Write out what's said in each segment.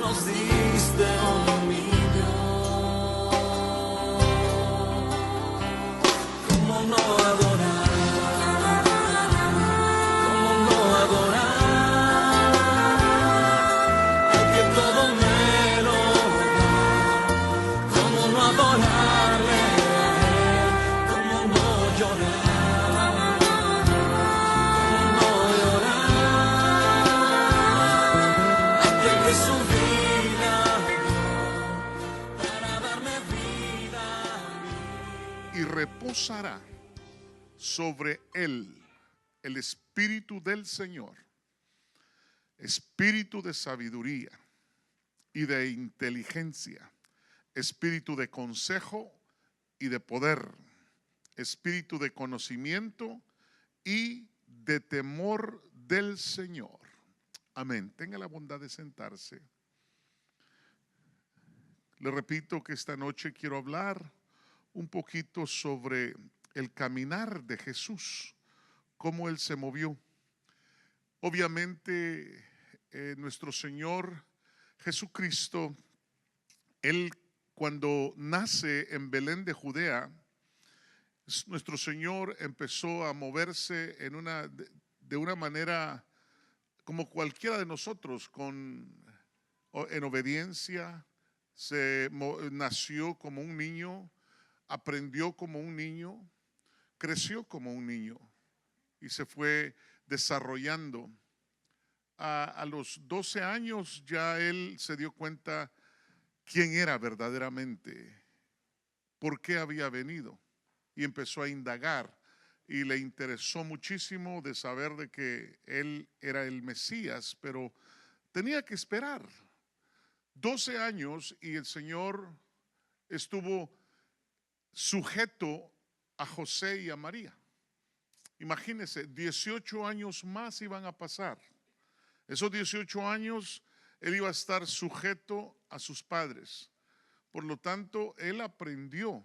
nos diste un niño. ¿Cómo no adorar? ¿Cómo no adorar al que todo me lo da? ¿Cómo no adorarle a él? ¿Cómo no llorar? ¿Cómo no llorar? Aquel que su vida dio para darme vida a mí. Y reposará sobre él el espíritu del Señor, espíritu de sabiduría y de inteligencia, espíritu de consejo y de poder, espíritu de conocimiento y de temor del Señor. Amén. Tenga la bondad de sentarse. Le repito que esta noche quiero hablar un poquito sobre el caminar de Jesús, cómo Él se movió. Obviamente, nuestro Señor Jesucristo, Él cuando nace en Belén de Judea, nuestro Señor empezó a moverse de una manera como cualquiera de nosotros, en obediencia. Nació como un niño, aprendió como un niño, creció como un niño y se fue desarrollando. A los 12 años ya él se dio cuenta quién era verdaderamente, por qué había venido, y empezó a indagar y le interesó muchísimo de saber de que él era el Mesías, pero tenía que esperar 12 años y el Señor estuvo sujeto a José y a María. Imagínense, 18 años más iban a pasar. Esos 18 años él iba a estar sujeto a sus padres. Por lo tanto, él aprendió.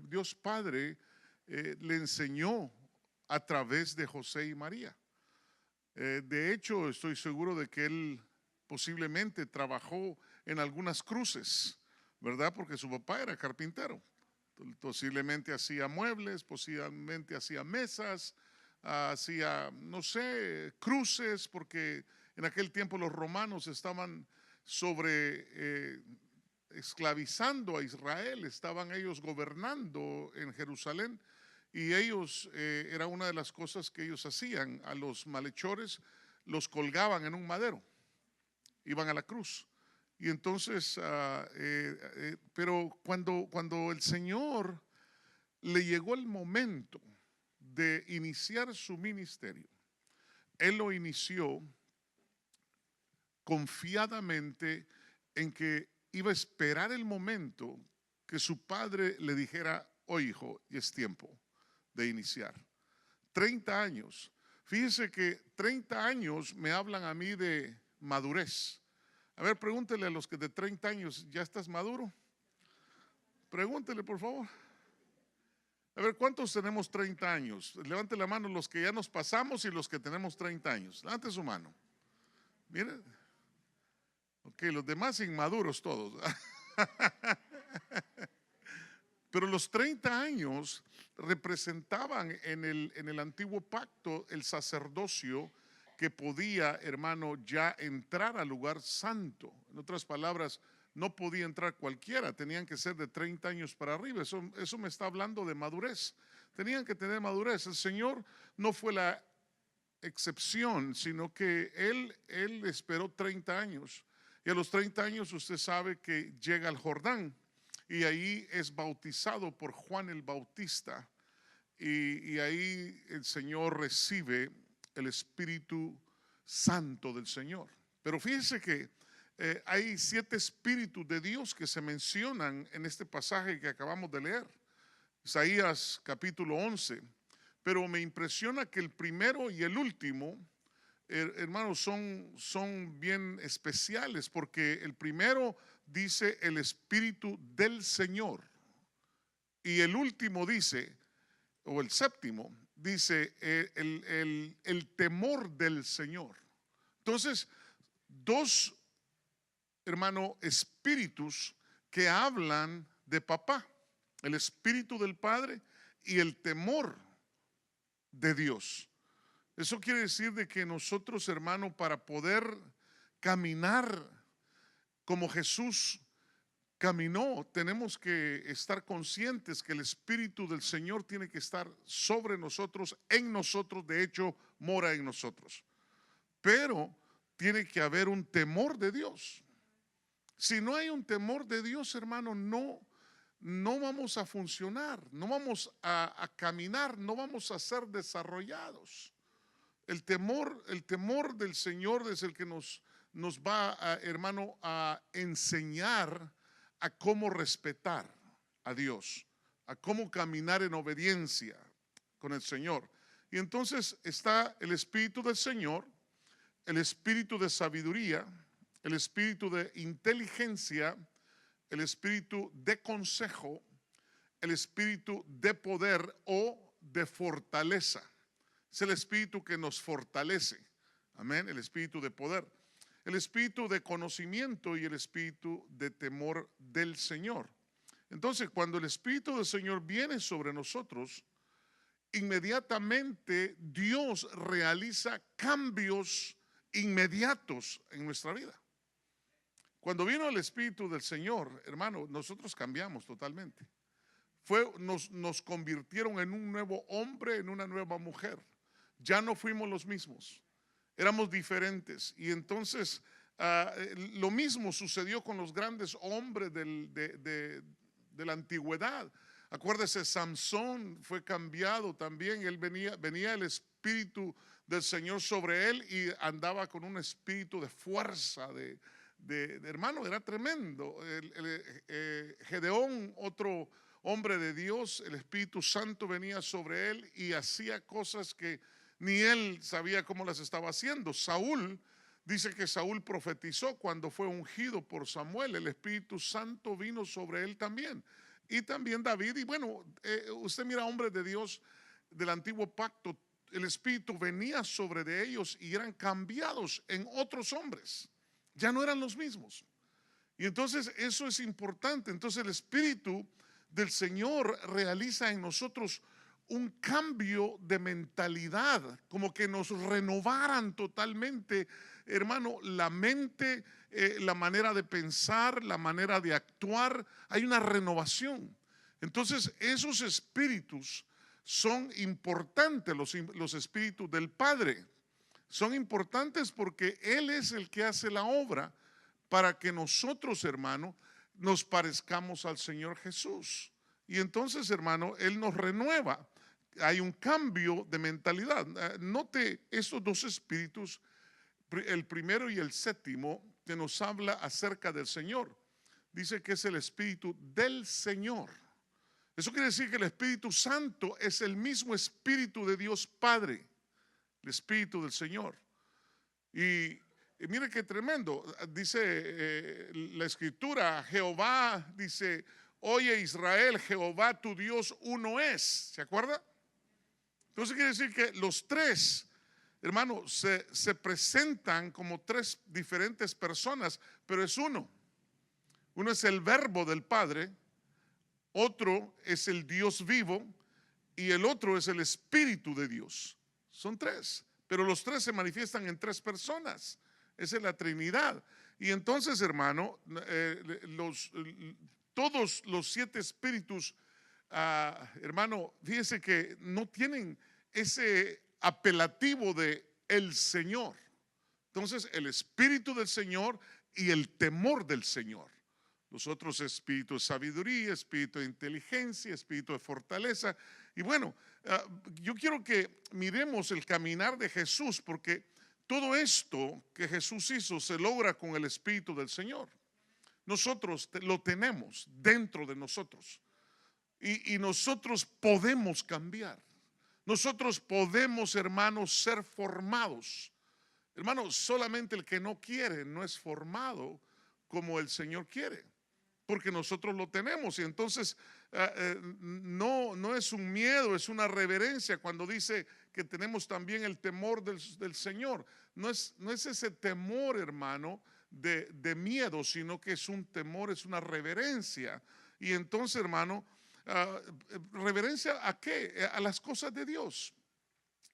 Dios Padre le enseñó a través de José y María. De hecho, estoy seguro de que él posiblemente trabajó en algunas cruces, ¿verdad? Porque su papá era carpintero. Posiblemente hacía muebles, posiblemente hacía mesas, hacía, no sé, cruces, porque en aquel tiempo los romanos estaban esclavizando a Israel, estaban ellos gobernando en Jerusalén, y ellos, era una de las cosas que ellos hacían, a los malhechores los colgaban en un madero, iban a la cruz. Y entonces, pero cuando el Señor le llegó el momento de iniciar su ministerio, Él lo inició confiadamente en que iba a esperar el momento que su padre le dijera: oh hijo, y es tiempo de iniciar. 30 años. Fíjese que 30 años me hablan a mí de madurez. A ver, pregúntele a los que de 30 años, ¿ya estás maduro? Pregúntele, por favor. A ver, ¿cuántos tenemos 30 años? Levante la mano los que ya nos pasamos y los que tenemos 30 años. Levante su mano. Miren. Ok, los demás inmaduros todos. Pero los 30 años representaban en el antiguo pacto el sacerdocio que podía, hermano, ya entrar al lugar santo. En otras palabras, no podía entrar cualquiera, tenían que ser de 30 años para arriba. Eso me está hablando de madurez. Tenían que tener madurez. El Señor no fue la excepción, sino que Él esperó 30 años. Y a los 30 años usted sabe que llega al Jordán y ahí es bautizado por Juan el Bautista. Y ahí el Señor recibe el Espíritu Santo del Señor. Pero fíjese que hay 7 espíritus de Dios que se mencionan en este pasaje que acabamos de leer, Isaías capítulo 11. Pero me impresiona que el primero y el último, hermanos, son bien especiales, porque el primero dice el Espíritu del Señor y el último dice, o el séptimo, dice el temor del Señor. Entonces, dos, hermano, espíritus que hablan de papá, el espíritu del Padre y el temor de Dios. Eso quiere decir de que nosotros, hermano, para poder caminar como Jesús caminó, tenemos que estar conscientes que el Espíritu del Señor tiene que estar sobre nosotros, en nosotros, de hecho, mora en nosotros. Pero tiene que haber un temor de Dios. Si no hay un temor de Dios, hermano, no vamos a funcionar, no vamos a caminar, no vamos a ser desarrollados. El temor del Señor es el que nos va, hermano, a enseñar a cómo respetar a Dios, a cómo caminar en obediencia con el Señor. Y entonces está el Espíritu del Señor, el Espíritu de sabiduría, el Espíritu de inteligencia, el Espíritu de consejo, el Espíritu de poder o de fortaleza. Es el Espíritu que nos fortalece. Amén. El Espíritu de poder. El Espíritu de conocimiento y el Espíritu de temor del Señor. Entonces, cuando el Espíritu del Señor viene sobre nosotros, inmediatamente Dios realiza cambios inmediatos en nuestra vida. Cuando vino el Espíritu del Señor, hermano, nosotros cambiamos totalmente. Nos convirtieron en un nuevo hombre, en una nueva mujer. Ya no fuimos los mismos, éramos diferentes. Y entonces lo mismo sucedió con los grandes hombres de la antigüedad. Acuérdese, Samson fue cambiado también. Él venía el Espíritu del Señor sobre él y andaba con un espíritu de fuerza, hermano, era tremendo. Gedeón, otro hombre de Dios, el Espíritu Santo venía sobre él y hacía cosas que ni él sabía cómo las estaba haciendo. Saúl, dice que Saúl profetizó cuando fue ungido por Samuel. El Espíritu Santo vino sobre él también. Y también David. Y bueno, usted mira hombres de Dios del antiguo pacto, el Espíritu venía sobre de ellos y eran cambiados en otros hombres. Ya no eran los mismos. Y entonces eso es importante. Entonces el Espíritu del Señor realiza en nosotros un cambio de mentalidad, como que nos renovaran totalmente, hermano, la mente, la manera de pensar, la manera de actuar. Hay una renovación. Entonces esos espíritus son importantes, los espíritus del Padre. Son importantes porque Él es el que hace la obra para que nosotros, hermano, nos parezcamos al Señor Jesús. Y entonces, hermano, Él nos renueva. Hay un cambio de mentalidad. Note estos dos espíritus, el primero y el séptimo, que nos habla acerca del Señor. Dice que es el Espíritu del Señor. Eso quiere decir que el Espíritu Santo es el mismo Espíritu de Dios Padre, el Espíritu del Señor. Y mire qué tremendo. Dice la Escritura, Jehová, dice, oye Israel, Jehová tu Dios uno es. ¿Se acuerda? Entonces quiere decir que los tres, hermano, se presentan como tres diferentes personas, pero es uno. Uno es el Verbo del Padre, otro es el Dios vivo y el otro es el Espíritu de Dios. Son tres, pero los tres se manifiestan en tres personas. Esa es la Trinidad. Y entonces, hermano, todos los siete espíritus, hermano, fíjense que no tienen ese apelativo de el Señor. Entonces, el Espíritu del Señor y el temor del Señor. Los otros espíritus de sabiduría, espíritu de inteligencia, espíritu de fortaleza. Y bueno, yo quiero que miremos el caminar de Jesús, porque todo esto que Jesús hizo se logra con el Espíritu del Señor. Nosotros lo tenemos dentro de nosotros y nosotros podemos cambiar. Nosotros podemos, hermanos, ser formados. Hermanos, solamente el que no quiere no es formado como el Señor quiere. porque nosotros lo tenemos. Y entonces no es un miedo, es una reverencia cuando dice que tenemos también el temor del Señor. No es ese temor, hermano, de miedo, sino que es un temor, es una reverencia. Y entonces, hermano, ¿reverencia a qué? A las cosas de Dios.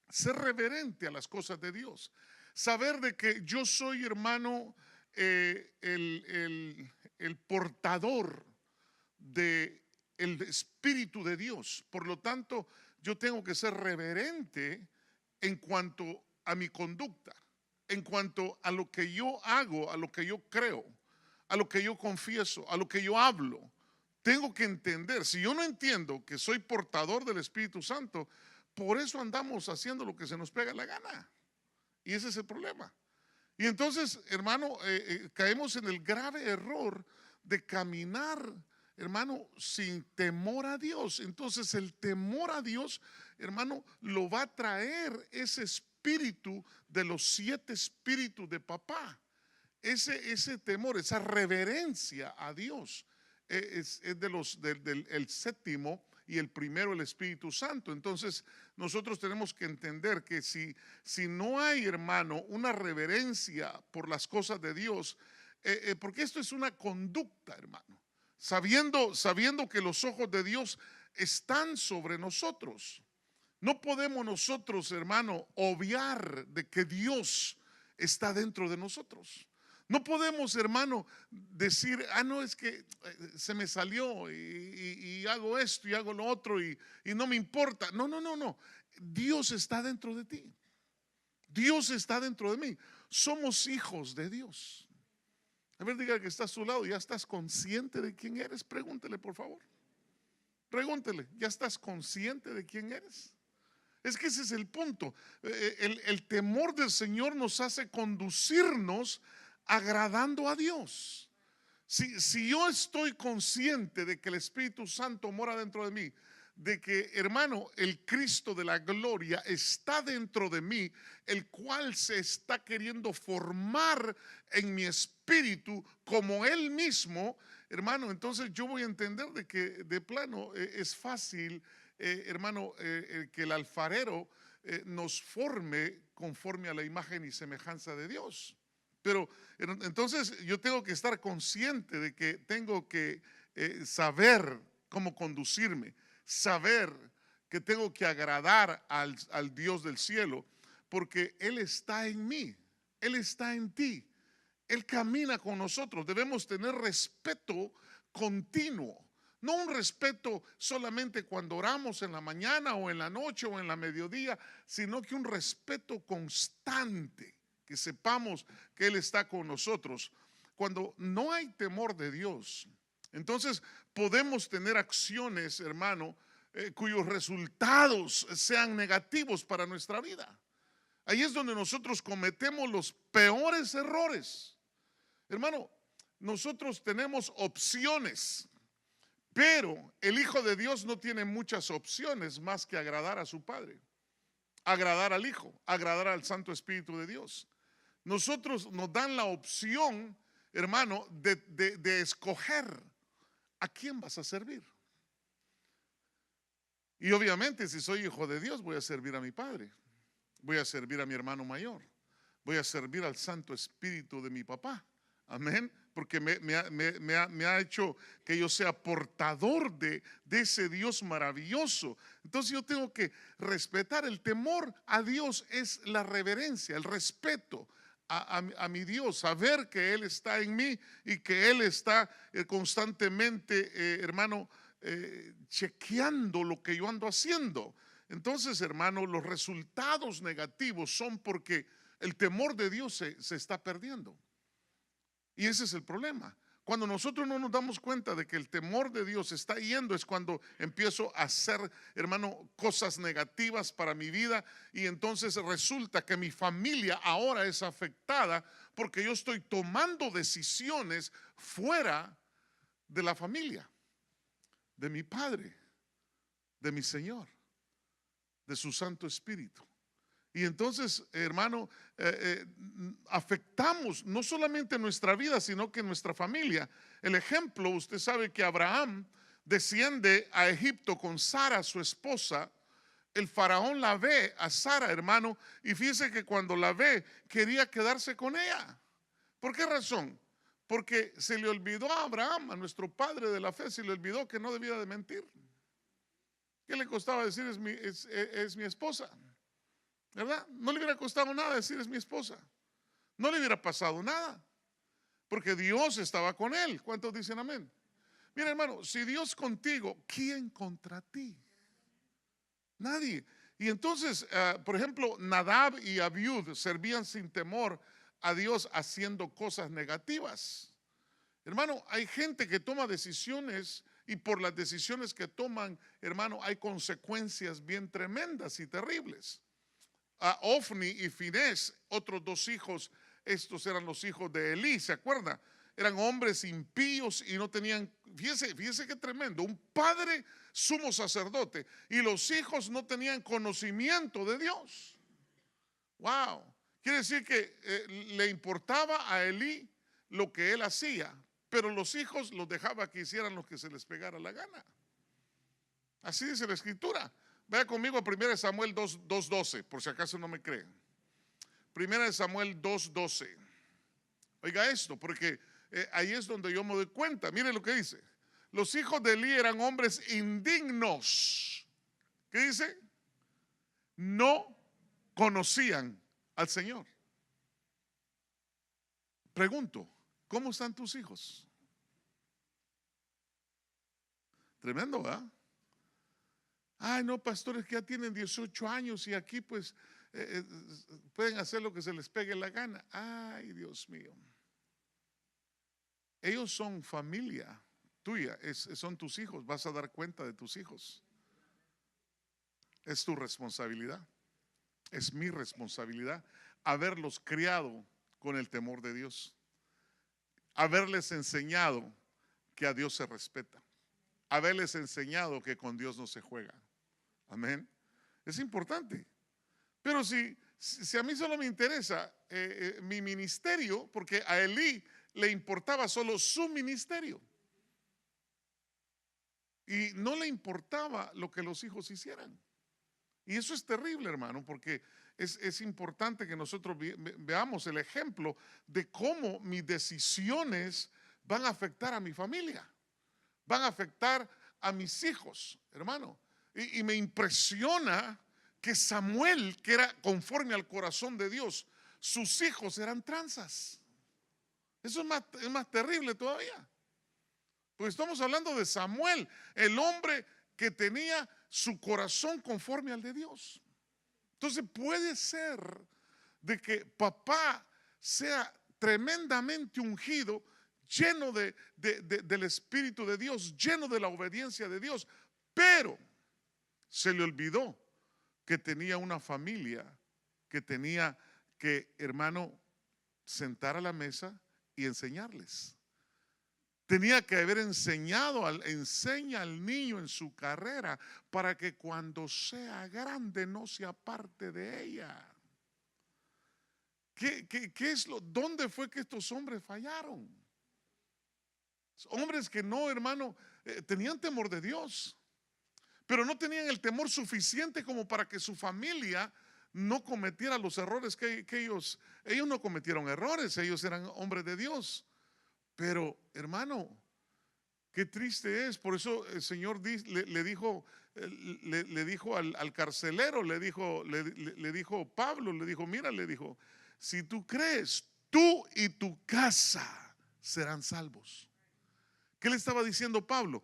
Ser reverente a las cosas de Dios. Saber de que yo soy, hermano, el portador del Espíritu de Dios. Por lo tanto, yo tengo que ser reverente en cuanto a mi conducta, en cuanto a lo que yo hago, a lo que yo creo, a lo que yo confieso, a lo que yo hablo. Tengo que entender, si yo no entiendo que soy portador del Espíritu Santo, por eso andamos haciendo lo que se nos pega la gana. Y ese es el problema. Y entonces, hermano, caemos en el grave error de caminar, hermano, sin temor a Dios. Entonces el temor a Dios, hermano, lo va a traer ese espíritu de los 7 espíritus de papá. Ese temor, esa reverencia a Dios es del el séptimo y el primero el Espíritu Santo. Entonces nosotros tenemos que entender que si no hay, hermano, una reverencia por las cosas de Dios, porque esto es una conducta, hermano, sabiendo que los ojos de Dios están sobre nosotros. No podemos nosotros, hermano, obviar de que Dios está dentro de nosotros. No podemos, hermano, decir, no, es que se me salió y hago esto y hago lo otro y no me importa. No. Dios está dentro de ti. Dios está dentro de mí. Somos hijos de Dios. A ver, diga que está a su lado, ¿ya estás consciente de quién eres? Pregúntele, por favor. Pregúntele, ¿ya estás consciente de quién eres? Es que ese es el punto. El temor del Señor nos hace conducirnos agradando a Dios. Si yo estoy consciente de que el Espíritu Santo mora dentro de mí, de que, hermano, el Cristo de la gloria está dentro de mí, el cual se está queriendo formar en mi espíritu como Él mismo, hermano, entonces yo voy a entender de que de plano es fácil, hermano, que el alfarero nos forme conforme a la imagen y semejanza de Dios. Pero entonces yo tengo que estar consciente de que tengo que saber cómo conducirme, saber que tengo que agradar al Dios del cielo, porque Él está en mí, Él está en ti, Él camina con nosotros. Debemos tener respeto continuo, no un respeto solamente cuando oramos en la mañana o en la noche o en la mediodía, sino que un respeto constante, que sepamos que Él está con nosotros. Cuando no hay temor de Dios, entonces podemos tener acciones, hermano, cuyos resultados sean negativos para nuestra vida. Ahí es donde nosotros cometemos los peores errores. Hermano, nosotros tenemos opciones, pero el Hijo de Dios no tiene muchas opciones más que agradar a su Padre, agradar al Hijo, agradar al Santo Espíritu de Dios. Nosotros nos dan la opción, hermano, de escoger a quién vas a servir. Y obviamente, si soy hijo de Dios, voy a servir a mi Padre, voy a servir a mi hermano mayor, voy a servir al Santo Espíritu de mi papá. Amén. Porque me ha hecho que yo sea portador de ese Dios maravilloso. Entonces yo tengo que respetar. El temor a Dios es la reverencia, el respeto a mi Dios, saber que Él está en mí y que Él está constantemente, hermano, chequeando lo que yo ando haciendo. Entonces, hermano, los resultados negativos son porque el temor de Dios se está perdiendo. Y ese es el problema. Cuando nosotros no nos damos cuenta de que el temor de Dios está yendo, es cuando empiezo a hacer, hermano, cosas negativas para mi vida, y entonces resulta que mi familia ahora es afectada porque yo estoy tomando decisiones fuera de la familia, de mi Padre, de mi Señor, de su Santo Espíritu. Y entonces, hermano, afectamos no solamente nuestra vida, sino que nuestra familia. El ejemplo, usted sabe que Abraham desciende a Egipto con Sara, su esposa. El faraón la ve a Sara, hermano, y fíjese que cuando la ve quería quedarse con ella. ¿Por qué razón? Porque se le olvidó a Abraham, a nuestro padre de la fe, se le olvidó que no debía de mentir. ¿Qué le costaba decir es mi esposa? ¿Verdad? No le hubiera costado nada decir es mi esposa. No le hubiera pasado nada. Porque Dios estaba con él. ¿Cuántos dicen amén? Mira, hermano, si Dios contigo, ¿quién contra ti? Nadie. Y entonces, por ejemplo, Nadab y Abiud servían sin temor a Dios haciendo cosas negativas. Hermano, hay gente que toma decisiones y por las decisiones que toman, hermano, hay consecuencias bien tremendas y terribles. A Ofni y Finés, otros dos hijos, estos eran los hijos de Elí, ¿se acuerda? Eran hombres impíos y no tenían, fíjese qué tremendo, un padre sumo sacerdote y los hijos no tenían conocimiento de Dios. Wow, quiere decir que le importaba a Elí lo que él hacía, pero los hijos los dejaba que hicieran lo que se les pegara la gana. Así dice la escritura. Vaya conmigo a 1 Samuel 2:12, por si acaso no me creen. 1 Samuel 2:12. Oiga esto, porque ahí es donde yo me doy cuenta. Mire lo que dice. Los hijos de Elí eran hombres indignos. ¿Qué dice? No conocían al Señor. Pregunto, ¿cómo están tus hijos? Tremendo, ¿verdad? Ay, no, pastores que ya tienen 18 años y aquí pues pueden hacer lo que se les pegue la gana. Ay, Dios mío. Ellos son familia tuya, son tus hijos, vas a dar cuenta de tus hijos. Es tu responsabilidad, es mi responsabilidad haberlos criado con el temor de Dios, haberles enseñado que a Dios se respeta, haberles enseñado que con Dios no se juega. Amén. Es importante. Pero si a mí solo me interesa mi ministerio, porque a Elí le importaba solo su ministerio y no le importaba lo que los hijos hicieran. Y eso es terrible, hermano, porque es importante que nosotros veamos el ejemplo de cómo mis decisiones van a afectar a mi familia, van a afectar a mis hijos, hermano. Y me impresiona que Samuel, que era conforme al corazón de Dios, sus hijos eran tranzas. Eso es más terrible todavía. Pues estamos hablando de Samuel, el hombre que tenía su corazón conforme al de Dios. Entonces puede ser de que papá sea tremendamente ungido, lleno del Espíritu de Dios, lleno de la obediencia de Dios, pero se le olvidó que tenía una familia que tenía que, hermano, sentar a la mesa y enseñarles. Tenía que haber enseña al niño en su carrera para que cuando sea grande no se aparte de ella. ¿Dónde fue que estos hombres fallaron? Hombres que no, hermano, tenían temor de Dios, pero no tenían el temor suficiente como para que su familia no cometiera los errores que ellos no cometieron errores, ellos eran hombres de Dios. Pero, hermano, qué triste es. Por eso el Señor le dijo al carcelero, le dijo Pablo, le dijo, mira, le dijo, si tú crees, tú y tu casa serán salvos. ¿Qué le estaba diciendo Pablo?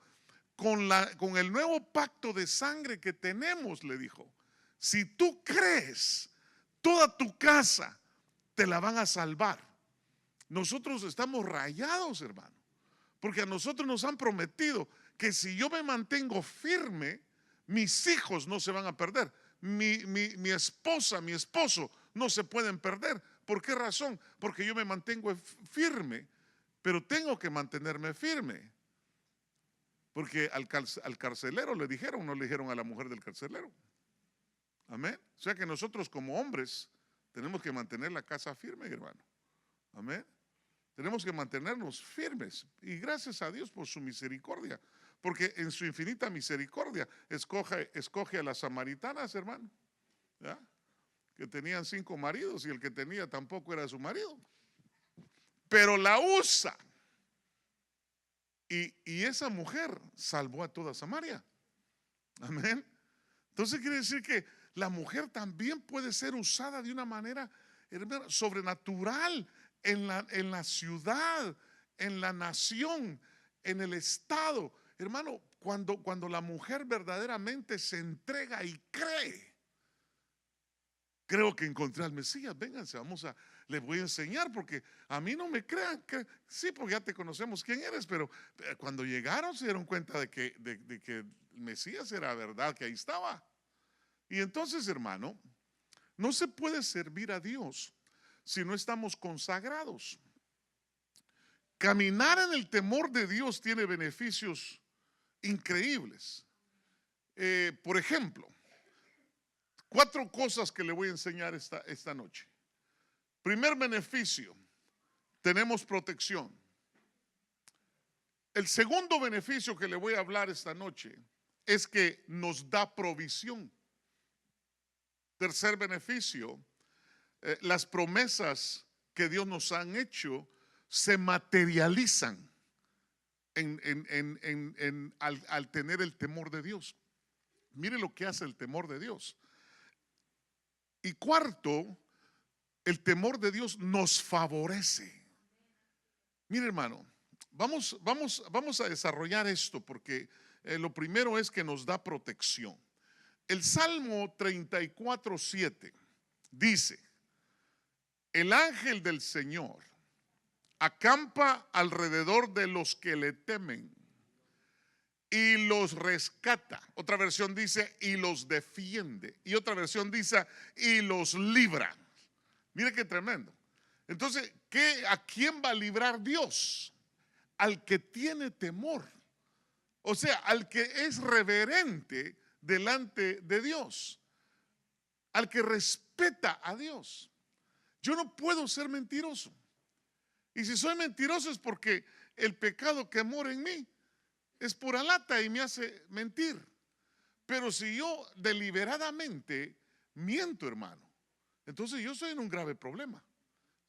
Con el nuevo pacto de sangre que tenemos, le dijo, si tú crees, toda tu casa te la van a salvar. Nosotros estamos rayados, hermano, porque a nosotros nos han prometido que si yo me mantengo firme, mis hijos no se van a perder. Mi esposa, mi esposo no se pueden perder. ¿Por qué razón? Porque yo me mantengo firme, pero tengo que mantenerme firme. Porque al carcelero le dijeron, no le dijeron a la mujer del carcelero. Amén. O sea que nosotros como hombres tenemos que mantener la casa firme, hermano. Amén. Tenemos que mantenernos firmes. Y gracias a Dios por su misericordia. Porque en su infinita misericordia escoge a las samaritanas, hermano. ¿Ya? Que tenían 5 maridos y el que tenía tampoco era su marido. Pero la usa. Y esa mujer salvó a toda Samaria. Amén. Entonces quiere decir que la mujer también puede ser usada de una manera, hermano, sobrenatural en la ciudad, en la nación, en el estado. Hermano, cuando la mujer verdaderamente se entrega y cree, creo que encontré al Mesías. Vénganse, les voy a enseñar, porque a mí no me crean que sí, porque ya te conocemos quién eres, pero cuando llegaron se dieron cuenta de que el Mesías era verdad, que ahí estaba. Y entonces, hermano, no se puede servir a Dios si no estamos consagrados. Caminar en el temor de Dios tiene beneficios increíbles. Por ejemplo, 4 cosas que le voy a enseñar esta noche. Primer beneficio, tenemos protección. El segundo beneficio que le voy a hablar esta noche es que nos da provisión. Tercer beneficio, las promesas que Dios nos han hecho se materializan al tener el temor de Dios. Mire lo que hace el temor de Dios. Y cuarto, el temor de Dios nos favorece. Mire, hermano, vamos a desarrollar esto, porque lo primero es que nos da protección. El Salmo 34:7 dice: el ángel del Señor acampa alrededor de los que le temen y los rescata. Otra versión dice: y los defiende. Y otra versión dice: y los libra. Mire qué tremendo. Entonces, ¿a quién va a librar Dios? Al que tiene temor. O sea, al que es reverente delante de Dios, al que respeta a Dios. Yo no puedo ser mentiroso. Y si soy mentiroso es porque el pecado que mora en mí es pura lata y me hace mentir. Pero si yo deliberadamente miento, hermano, entonces yo estoy en un grave problema.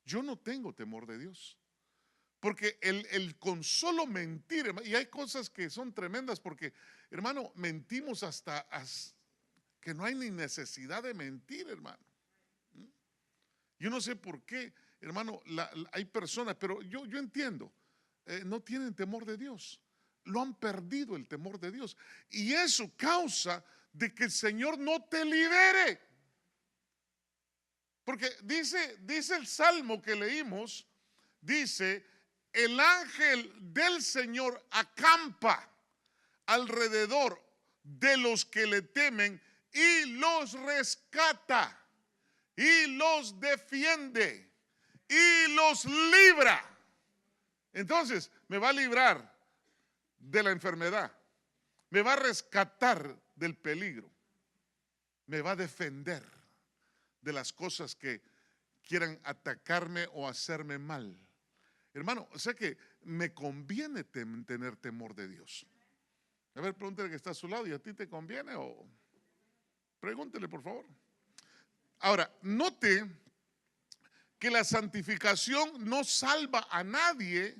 Yo no tengo temor de Dios. Porque el con solo mentir, y hay cosas que son tremendas, porque, hermano, mentimos hasta que no hay ni necesidad de mentir, hermano. Yo no sé por qué, hermano, hay personas, pero yo entiendo, no tienen temor de Dios. Lo han perdido el temor de Dios. Y eso causa de que el Señor no te libere. Porque dice el Salmo que leímos, dice: el ángel del Señor acampa alrededor de los que le temen y los rescata y los defiende y los libra. Entonces, me va a librar de la enfermedad, me va a rescatar del peligro, me va a defender de las cosas que quieran atacarme o hacerme mal. Hermano, o sea que me conviene tener temor de Dios. A ver, pregúntele que está a su lado: ¿y a ti te conviene? O pregúntele, por favor. Ahora, note que la santificación no salva a nadie,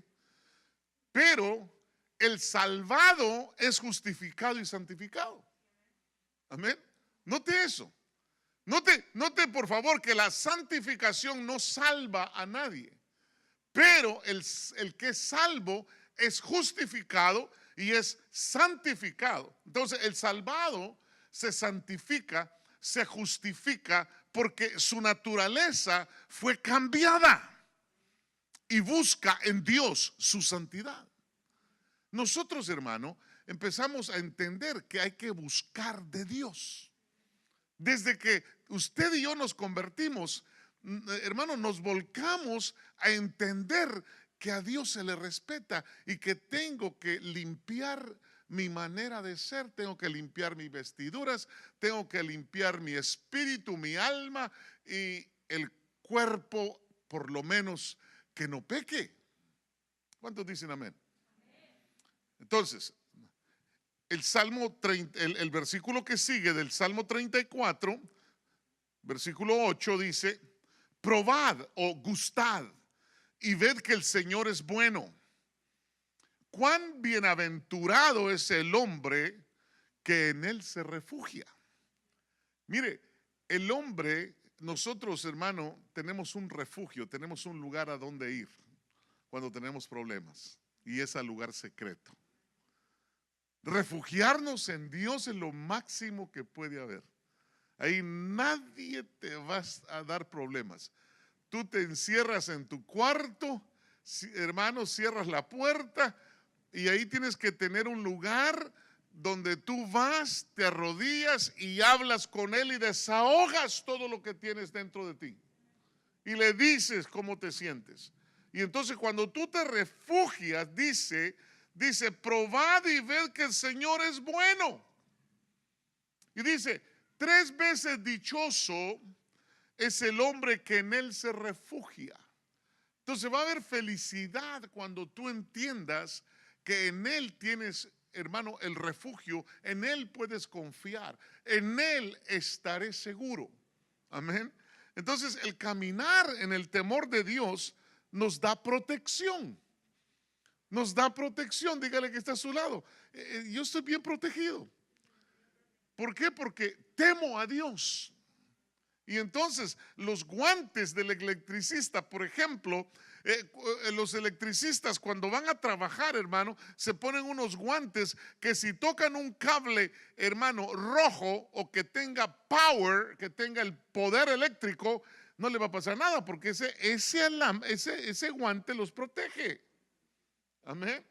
pero el salvado es justificado y santificado. Amén. Note eso. Note por favor que la santificación no salva a nadie, pero el que es salvo es justificado y es santificado. Entonces el salvado se santifica, se justifica, porque su naturaleza fue cambiada y busca en Dios su santidad. Nosotros, hermano, empezamos a entender que hay que buscar de Dios. Desde que usted y yo nos convertimos, hermano, nos volcamos a entender que a Dios se le respeta y que tengo que limpiar mi manera de ser, tengo que limpiar mis vestiduras, tengo que limpiar mi espíritu, mi alma y el cuerpo, por lo menos que no peque. ¿Cuántos dicen amén? Entonces, el Salmo 30, el versículo que sigue del Salmo 34, versículo 8 dice: probad o gustad y ved que el Señor es bueno. Cuán bienaventurado es el hombre que en él se refugia. Mire, el hombre, nosotros, hermano, tenemos un refugio, tenemos un lugar a donde ir cuando tenemos problemas, y es al lugar secreto. Refugiarnos en Dios es lo máximo que puede haber. Ahí nadie te va a dar problemas. Tú te encierras en tu cuarto, hermano, cierras la puerta y ahí tienes que tener un lugar donde tú vas, te arrodillas y hablas con Él y desahogas todo lo que tienes dentro de ti. Y le dices cómo te sientes. Y entonces cuando tú te refugias, dice, probad y ved que el Señor es bueno. Y dice, 3 veces dichoso es el hombre que en él se refugia. Entonces va a haber felicidad cuando tú entiendas que en él tienes, hermano, el refugio, en él puedes confiar, en él estaré seguro. Amén. Entonces el caminar en el temor de Dios nos da protección. Nos da protección. Dígale que está a su lado: yo estoy bien protegido. ¿Por qué? Porque temo a Dios. Y entonces los guantes del electricista, por ejemplo, los electricistas cuando van a trabajar, hermano, se ponen unos guantes que si tocan un cable, hermano, rojo o que tenga power, que tenga el poder eléctrico, no le va a pasar nada porque ese guante los protege. Amén.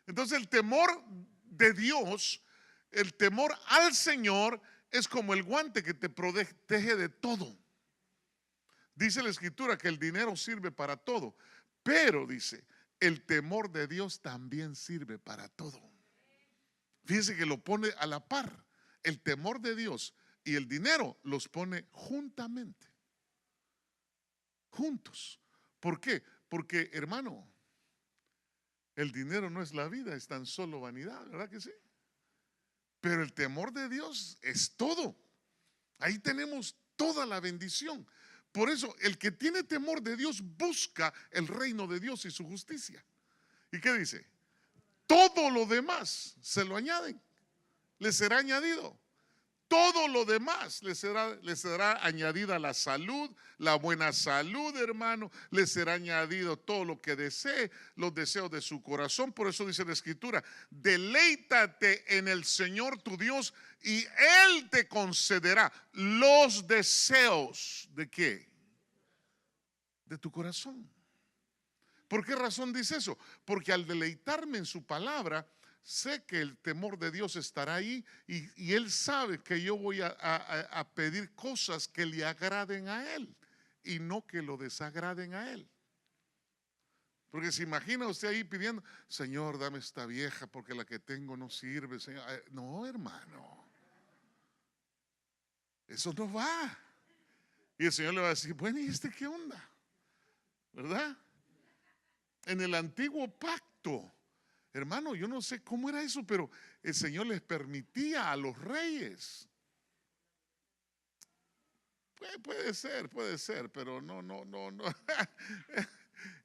Entonces el temor de Dios, el temor al Señor es como el guante que te protege de todo. Dice la Escritura que el dinero sirve para todo, pero dice, el temor de Dios también sirve para todo. Fíjese que lo pone a la par. El temor de Dios y el dinero los pone juntamente, juntos. ¿Por qué? Porque, hermano, el dinero no es la vida, es tan solo vanidad, ¿verdad que sí? Pero el temor de Dios es todo. Ahí tenemos toda la bendición. Por eso el que tiene temor de Dios busca el reino de Dios y su justicia. ¿Y qué dice? Todo lo demás se lo añaden, le será añadido. Todo lo demás le será añadida la salud, la buena salud, hermano. Le será añadido todo lo que desee, los deseos de su corazón. Por eso dice la Escritura: deleítate en el Señor tu Dios y Él te concederá los deseos. ¿De qué? De tu corazón. ¿Por qué razón dice eso? Porque al deleitarme en su palabra, sé que el temor de Dios estará ahí y Él sabe que yo voy a pedir cosas que le agraden a Él y no que lo desagraden a Él. Porque se imagina usted ahí pidiendo: Señor, dame esta vieja porque la que tengo no sirve, Señor. No, hermano, eso no va. Y el Señor le va a decir: bueno, ¿y este qué onda? ¿Verdad? En el antiguo pacto, hermano, yo no sé cómo era eso, pero el Señor les permitía a los reyes. Puede ser, pero no.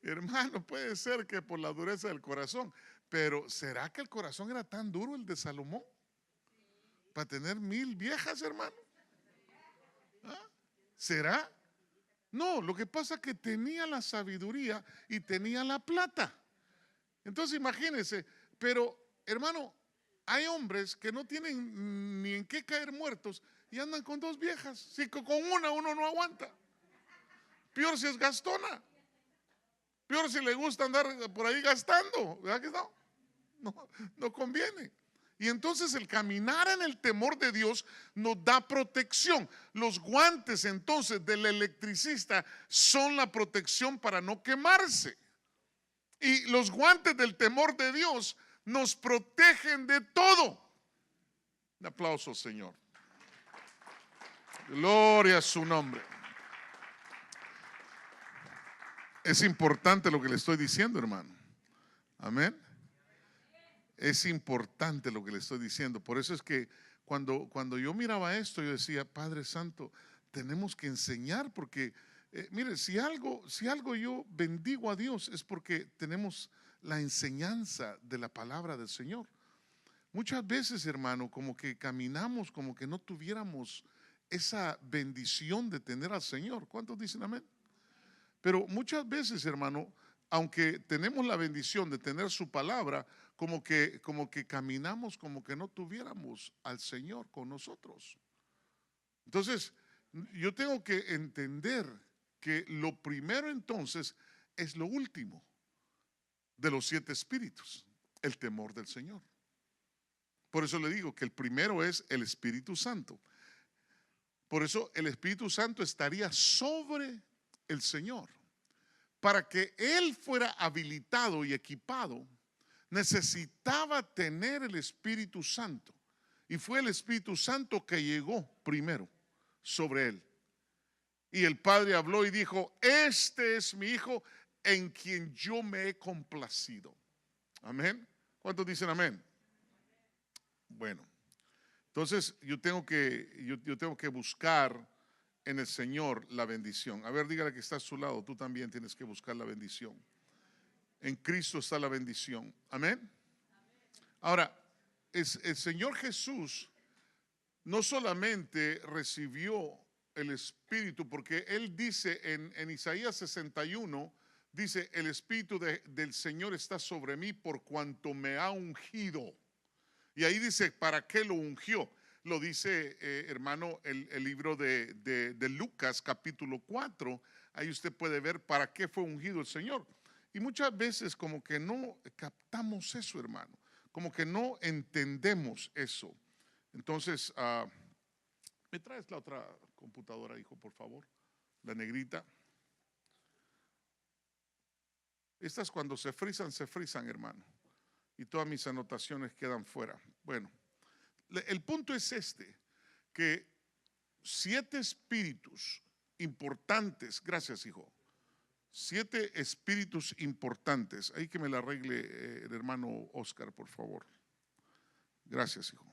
Hermano, puede ser que por la dureza del corazón, pero ¿será que el corazón era tan duro el de Salomón para tener 1000 viejas, hermano? ¿Ah? ¿Será? No, lo que pasa es que tenía la sabiduría y tenía la plata. Entonces imagínense, pero hermano, hay hombres que no tienen ni en qué caer muertos y andan con 2 viejas. Si con una uno no aguanta. Peor si es gastona. Peor si le gusta andar por ahí gastando. ¿Verdad que no? No conviene. Y entonces el caminar en el temor de Dios nos da protección. Los guantes entonces del electricista son la protección para no quemarse. Y los guantes del temor de Dios nos protegen de todo. Un aplauso, Señor. Gloria a su nombre. Es importante lo que le estoy diciendo, hermano. Amén. Es importante lo que le estoy diciendo. Por eso es que cuando yo miraba esto, yo decía, Padre Santo, tenemos que enseñar, porque mire, si algo yo bendigo a Dios es porque tenemos la enseñanza de la palabra del Señor. Muchas veces, hermano, como que caminamos como que no tuviéramos esa bendición de tener al Señor. ¿Cuántos dicen amén? Pero muchas veces, hermano, aunque tenemos la bendición de tener su palabra, como que caminamos como que no tuviéramos al Señor con nosotros. Entonces, yo tengo que entender que lo primero entonces es lo último de los 7 espíritus, el temor del Señor. Por eso le digo que el primero es el Espíritu Santo. Por eso el Espíritu Santo estaría sobre el Señor. Para que Él fuera habilitado y equipado, necesitaba tener el Espíritu Santo. Y fue el Espíritu Santo que llegó primero sobre Él. Y el Padre habló y dijo, este es mi Hijo en quien yo me he complacido. Amén. ¿Cuántos dicen amén? Bueno, entonces yo tengo que buscar en el Señor la bendición. A ver, dígale que está a su lado, tú también tienes que buscar la bendición. En Cristo está la bendición. Amén. Ahora, el Señor Jesús no solamente recibió el Espíritu, porque Él dice en Isaías 61, dice, el Espíritu del Señor está sobre mí por cuanto me ha ungido. Y ahí dice, ¿para qué lo ungió? Lo dice, hermano, el libro de Lucas capítulo 4. Ahí usted puede ver para qué fue ungido el Señor. Y muchas veces como que no captamos eso, hermano. Como que no entendemos eso. Entonces, ¿me traes la otra computadora, hijo, por favor? La negrita. Estas cuando se frisan, hermano. Y todas mis anotaciones quedan fuera. Bueno, el punto es este, que 7 espíritus importantes, gracias, hijo, 7 espíritus importantes, ahí que me la arregle el hermano Oscar, por favor. Gracias, hijo.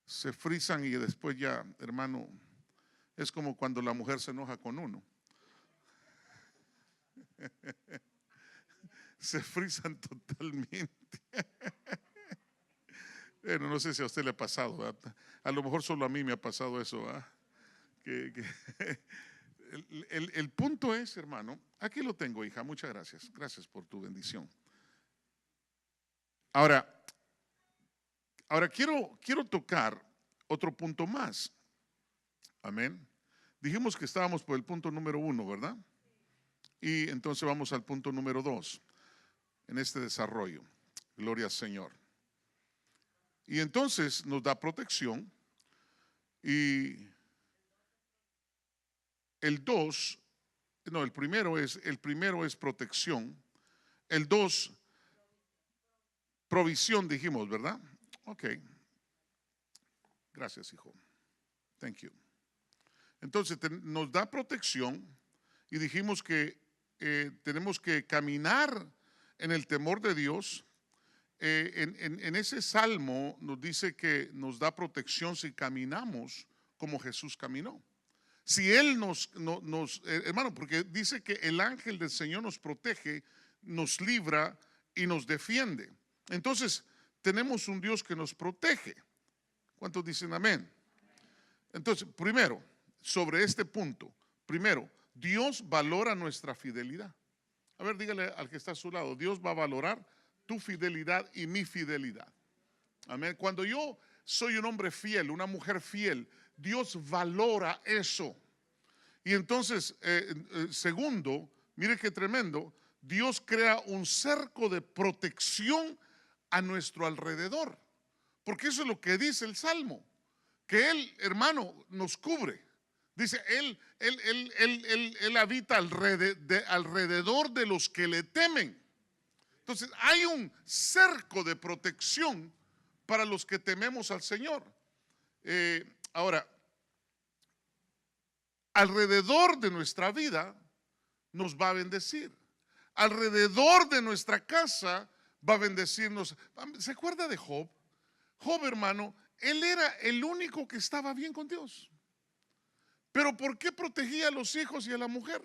Se frisan y después ya, hermano, es como cuando la mujer se enoja con uno. Se frisan totalmente. Bueno, no sé si a usted le ha pasado, ¿verdad? A lo mejor solo a mí me ha pasado eso, ¿verdad? El punto es, hermano, aquí lo tengo, hija, muchas gracias. Gracias por tu bendición. Ahora quiero tocar otro punto más. Amén. Dijimos que estábamos por el punto número 1, ¿verdad? Y entonces vamos al punto número 2 en este desarrollo. Gloria al Señor. Y entonces nos da protección. Y el primero es protección. El 2, provisión, dijimos, ¿verdad? Ok. Gracias, hijo. Thank you. Entonces nos da protección y dijimos que tenemos que caminar en el temor de Dios. En ese salmo nos dice que nos da protección si caminamos como Jesús caminó. Si Él hermano, porque dice que el ángel del Señor nos protege, nos libra y nos defiende. Entonces, tenemos un Dios que nos protege. ¿Cuántos dicen amén? Entonces, primero, sobre este punto, primero, Dios valora nuestra fidelidad. A ver, dígale al que está a su lado, Dios va a valorar tu fidelidad y mi fidelidad. Amén. Cuando yo soy un hombre fiel, una mujer fiel, Dios valora eso. Y entonces, segundo, mire qué tremendo, Dios crea un cerco de protección a nuestro alrededor. Porque eso es lo que dice el Salmo, que Él, hermano, nos cubre. Dice, Él habita alrededor de los que le temen. Entonces hay un cerco de protección para los que tememos al Señor. Ahora, alrededor de nuestra vida nos va a bendecir. Alrededor de nuestra casa va a bendecirnos. ¿Se acuerda de Job? Job, hermano, él era el único que estaba bien con Dios. Pero ¿por qué protegía a los hijos y a la mujer?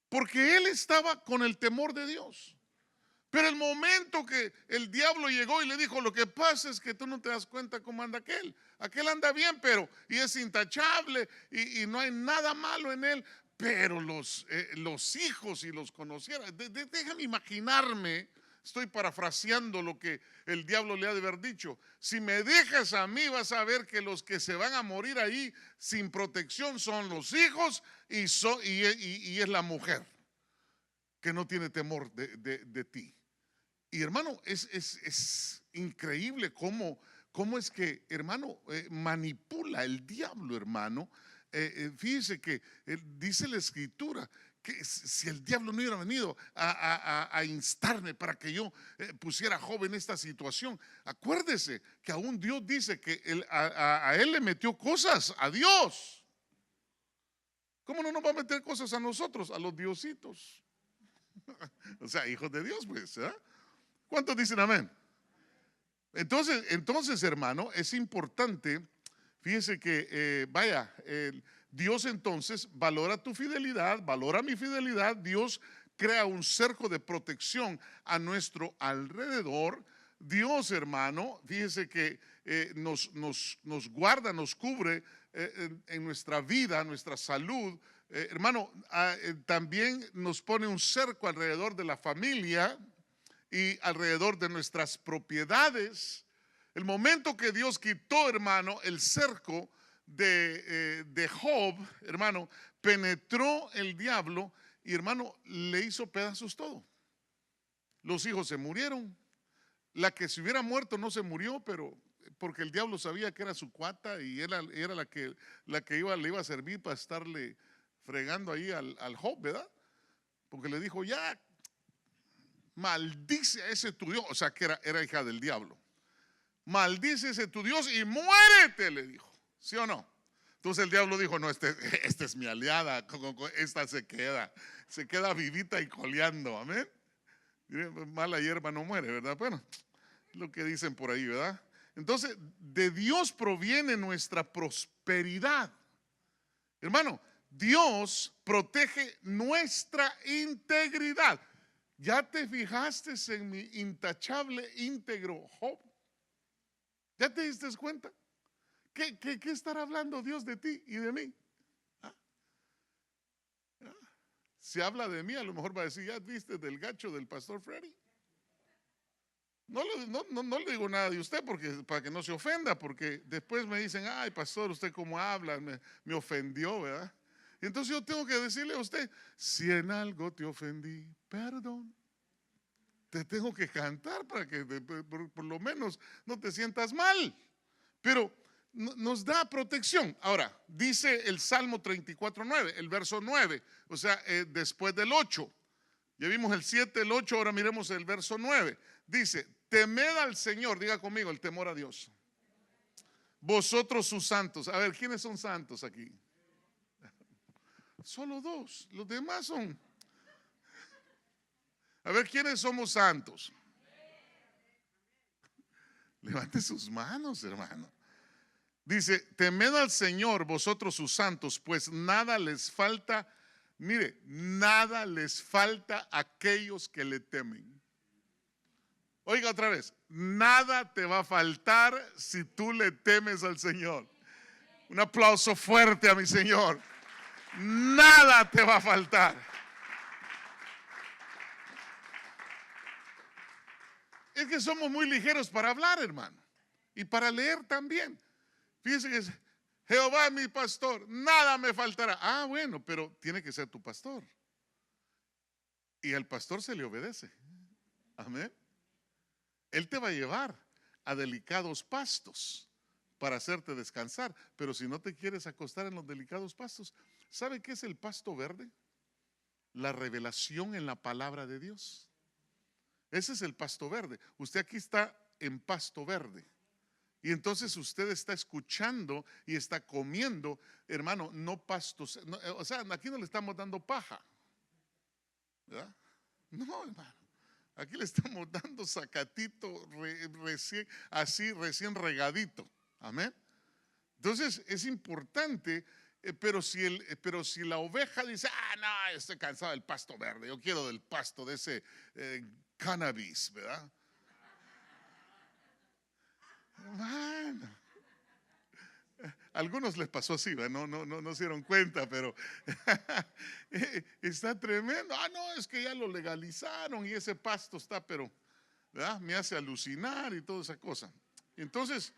Porque él estaba con el temor de Dios. Pero el momento que el diablo llegó y le dijo, lo que pasa es que tú no te das cuenta cómo anda aquel. Aquel anda bien, pero y es intachable y no hay nada malo en él. Pero los hijos, si los conociera, déjame imaginarme, estoy parafraseando lo que el diablo le ha de haber dicho. Si me dejas a mí, vas a ver que los que se van a morir ahí sin protección son los hijos y es la mujer que no tiene temor de ti. Y hermano, es increíble cómo es que, hermano, manipula el diablo, hermano. Fíjese que dice la escritura que si el diablo no hubiera venido a instarme para que yo pusiera a Job en esta situación, acuérdese que aún Dios dice que a él le metió cosas, a Dios. ¿Cómo no nos va a meter cosas a nosotros, a los diositos? O sea, hijos de Dios, pues, ¿eh? ¿Cuántos dicen amén? Entonces, hermano, es importante, fíjese que, Dios entonces valora tu fidelidad, valora mi fidelidad. Dios crea un cerco de protección a nuestro alrededor. Dios, hermano, fíjese que nos guarda, nos cubre en nuestra vida, nuestra salud. Hermano, también nos pone un cerco alrededor de la familia y alrededor de nuestras propiedades. El momento que Dios quitó, hermano, el cerco de Job, hermano, penetró el diablo y, hermano, le hizo pedazos todo. Los hijos se murieron. La que se hubiera muerto no se murió, pero porque el diablo sabía que era su cuata y era la que le iba a servir para estarle fregando ahí al Job, ¿verdad? Porque le dijo, ya, maldice a ese tu Dios, o sea que era hija del diablo. Maldice a ese tu Dios y muérete, le dijo. ¿Sí o no? Entonces el diablo dijo, no, esta es mi aliada, esta se queda vivita y coleando, amén. Mala hierba no muere, ¿verdad? Bueno, lo que dicen por ahí, ¿verdad? Entonces, de Dios proviene nuestra prosperidad. Hermano, Dios protege nuestra integridad. ¿Ya te fijaste en mi intachable, íntegro Job? ¿Ya te diste cuenta? ¿Qué estará hablando Dios de ti y de mí? ¿Ah? Si habla de mí, a lo mejor va a decir, ¿ya viste del gacho del pastor Freddy? No le digo nada de usted para que no se ofenda, porque después me dicen, ay pastor, usted cómo habla, me ofendió, ¿verdad? Y entonces yo tengo que decirle a usted, si en algo te ofendí, perdón. Te tengo que cantar para que por lo menos no te sientas mal. Pero nos da protección. Ahora, dice el Salmo 34:9, el verso 9, o sea, después del 8. Ya vimos el 7, el 8, ahora miremos el verso 9. Dice, temed al Señor, diga conmigo, el temor a Dios. Vosotros sus santos. A ver, ¿quiénes son santos aquí? Solo dos, los demás son. A ver, ¿quiénes somos santos? Levante sus manos, hermano. Dice, temed al Señor, vosotros sus santos, pues nada les falta. Mire, nada les falta a aquellos que le temen. Oiga otra vez, nada te va a faltar si tú le temes al Señor. Un aplauso fuerte a mi Señor. Nada te va a faltar. Es que somos muy ligeros para hablar, hermano, y para leer también. Fíjense que Jehová es mi pastor, nada me faltará. Ah, bueno, pero tiene que ser tu pastor. Y al pastor se le obedece. Amén. Él te va a llevar a delicados pastos para hacerte descansar. Pero si no te quieres acostar en los delicados pastos, ¿sabe qué es el pasto verde? La revelación en la palabra de Dios. Ese es el pasto verde. Usted aquí está en pasto verde. Y entonces usted está escuchando y está comiendo, hermano, no pastos. No, o sea, aquí no le estamos dando paja, ¿verdad? No, hermano. Aquí le estamos dando zacatito recién, así recién regadito. Amén. Entonces es importante, pero si la oveja dice, no, estoy cansado del pasto verde, yo quiero del pasto de ese cannabis, ¿verdad? Hermano, algunos les pasó así, ¿verdad? No se dieron cuenta, pero está tremendo. No, es que ya lo legalizaron y ese pasto está, pero ¿verdad? Me hace alucinar y toda esa cosa. Entonces,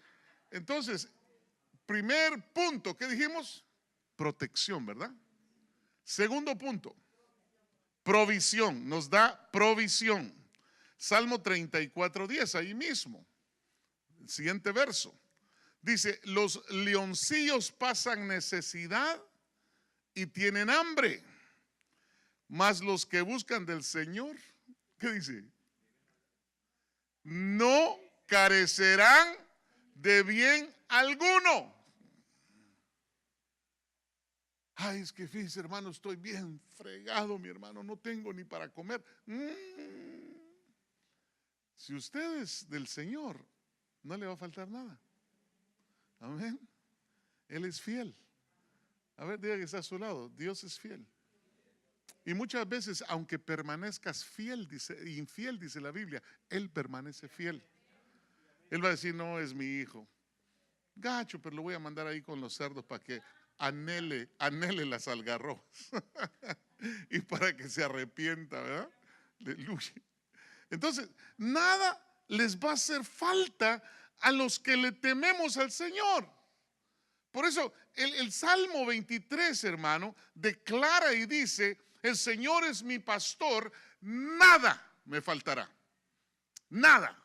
primer punto, ¿qué dijimos? Protección, ¿verdad? Segundo punto, provisión, nos da provisión. Salmo 34:10, ahí mismo. El siguiente verso. Dice, los leoncillos pasan necesidad y tienen hambre, mas los que buscan del Señor, ¿qué dice? No carecerán de bien alguno. Ay, es que fíjese, hermano, estoy bien fregado, mi hermano, no tengo ni para comer. Si usted es del Señor, no le va a faltar nada. Amén. Él es fiel. A ver, diga que está a su lado. Dios es fiel. Y muchas veces, aunque permanezcas fiel, infiel, dice la Biblia, Él permanece fiel. Él va a decir, no, es mi hijo. Gacho, pero lo voy a mandar ahí con los cerdos para que anhele las algarrobas. Y para que se arrepienta, ¿verdad? Aleluya. Entonces, nada les va a hacer falta a los que le tememos al Señor. Por eso el Salmo 23, hermano, declara y dice, el Señor es mi pastor, nada me faltará. Nada.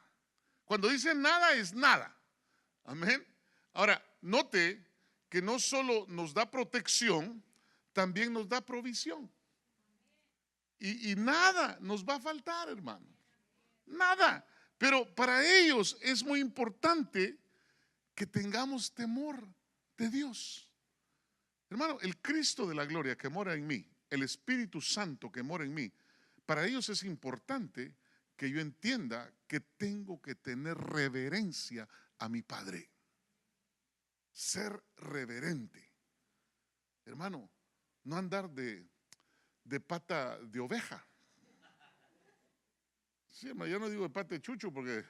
Cuando dice nada es nada. Amén. Ahora, note que no solo nos da protección, también nos da provisión. Y nada nos va a faltar, hermano. Nada. Pero para ellos es muy importante que tengamos temor de Dios. Hermano, el Cristo de la gloria que mora en mí, el Espíritu Santo que mora en mí, para ellos es importante que yo entienda que tengo que tener reverencia a mi Padre. Ser reverente. Hermano, no andar de pata de oveja. Sí, yo no digo de pata de chucho porque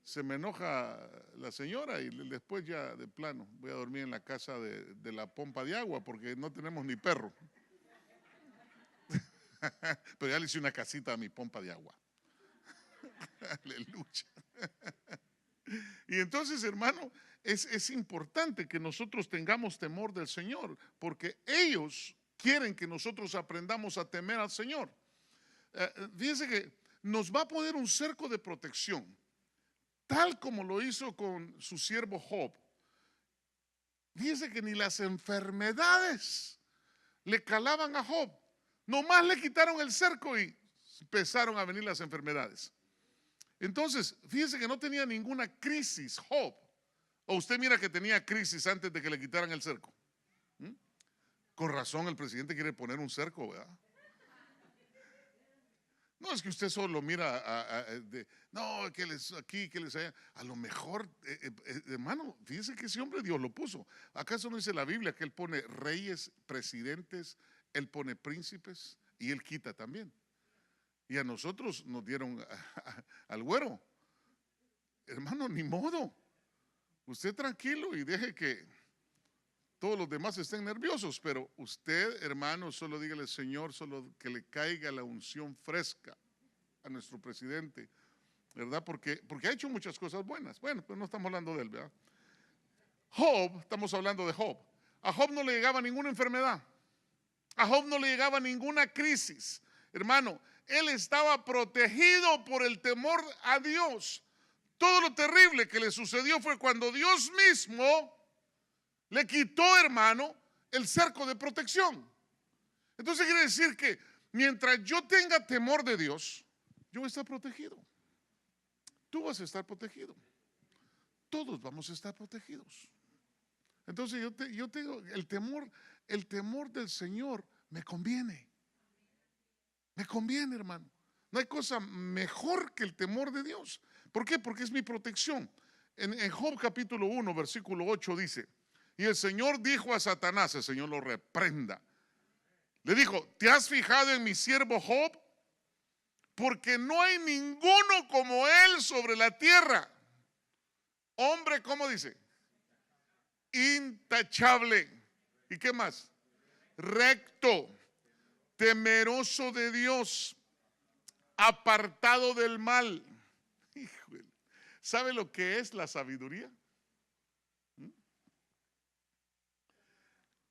se me enoja la señora y después ya de plano voy a dormir en la casa de la pompa de agua porque no tenemos ni perro. Pero ya le hice una casita a mi pompa de agua. Aleluya. Y entonces, hermano, es importante que nosotros tengamos temor del Señor porque ellos quieren que nosotros aprendamos a temer al Señor. Fíjense que nos va a poner un cerco de protección, tal como lo hizo con su siervo Job. Fíjense que ni las enfermedades le calaban a Job. Nomás le quitaron el cerco y empezaron a venir las enfermedades. Entonces, fíjense que no tenía ninguna crisis Job. O usted mira que tenía crisis antes de que le quitaran el cerco. Con razón el presidente quiere poner un cerco, ¿verdad? No es que usted solo mira no, que les aquí, que les allá. A lo mejor, hermano, fíjese que ese hombre Dios lo puso. ¿Acaso no dice la Biblia que Él pone reyes, presidentes, Él pone príncipes y Él quita también? Y a nosotros nos dieron al güero. Hermano, ni modo. Usted tranquilo y deje que todos los demás estén nerviosos, pero usted, hermano, solo dígale, Señor, solo que le caiga la unción fresca a nuestro presidente, ¿verdad? Porque ha hecho muchas cosas buenas. Bueno, pero no estamos hablando de él, ¿verdad? Job, estamos hablando de Job. A Job no le llegaba ninguna enfermedad. A Job no le llegaba ninguna crisis. Hermano, él estaba protegido por el temor a Dios. Todo lo terrible que le sucedió fue cuando Dios mismo le quitó, hermano, el cerco de protección. Entonces quiere decir que mientras yo tenga temor de Dios, yo voy a estar protegido. Tú vas a estar protegido. Todos vamos a estar protegidos. Entonces yo te digo, el temor del Señor me conviene. Me conviene, hermano. No hay cosa mejor que el temor de Dios. ¿Por qué? Porque es mi protección. En Job capítulo 1, versículo 8 dice: y el Señor dijo a Satanás, el Señor lo reprenda, le dijo: ¿te has fijado en mi siervo Job? Porque no hay ninguno como él sobre la tierra. Hombre, ¿cómo dice? Intachable. ¿Y qué más? Recto, temeroso de Dios, apartado del mal. Híjole. ¿Sabe lo que es la sabiduría?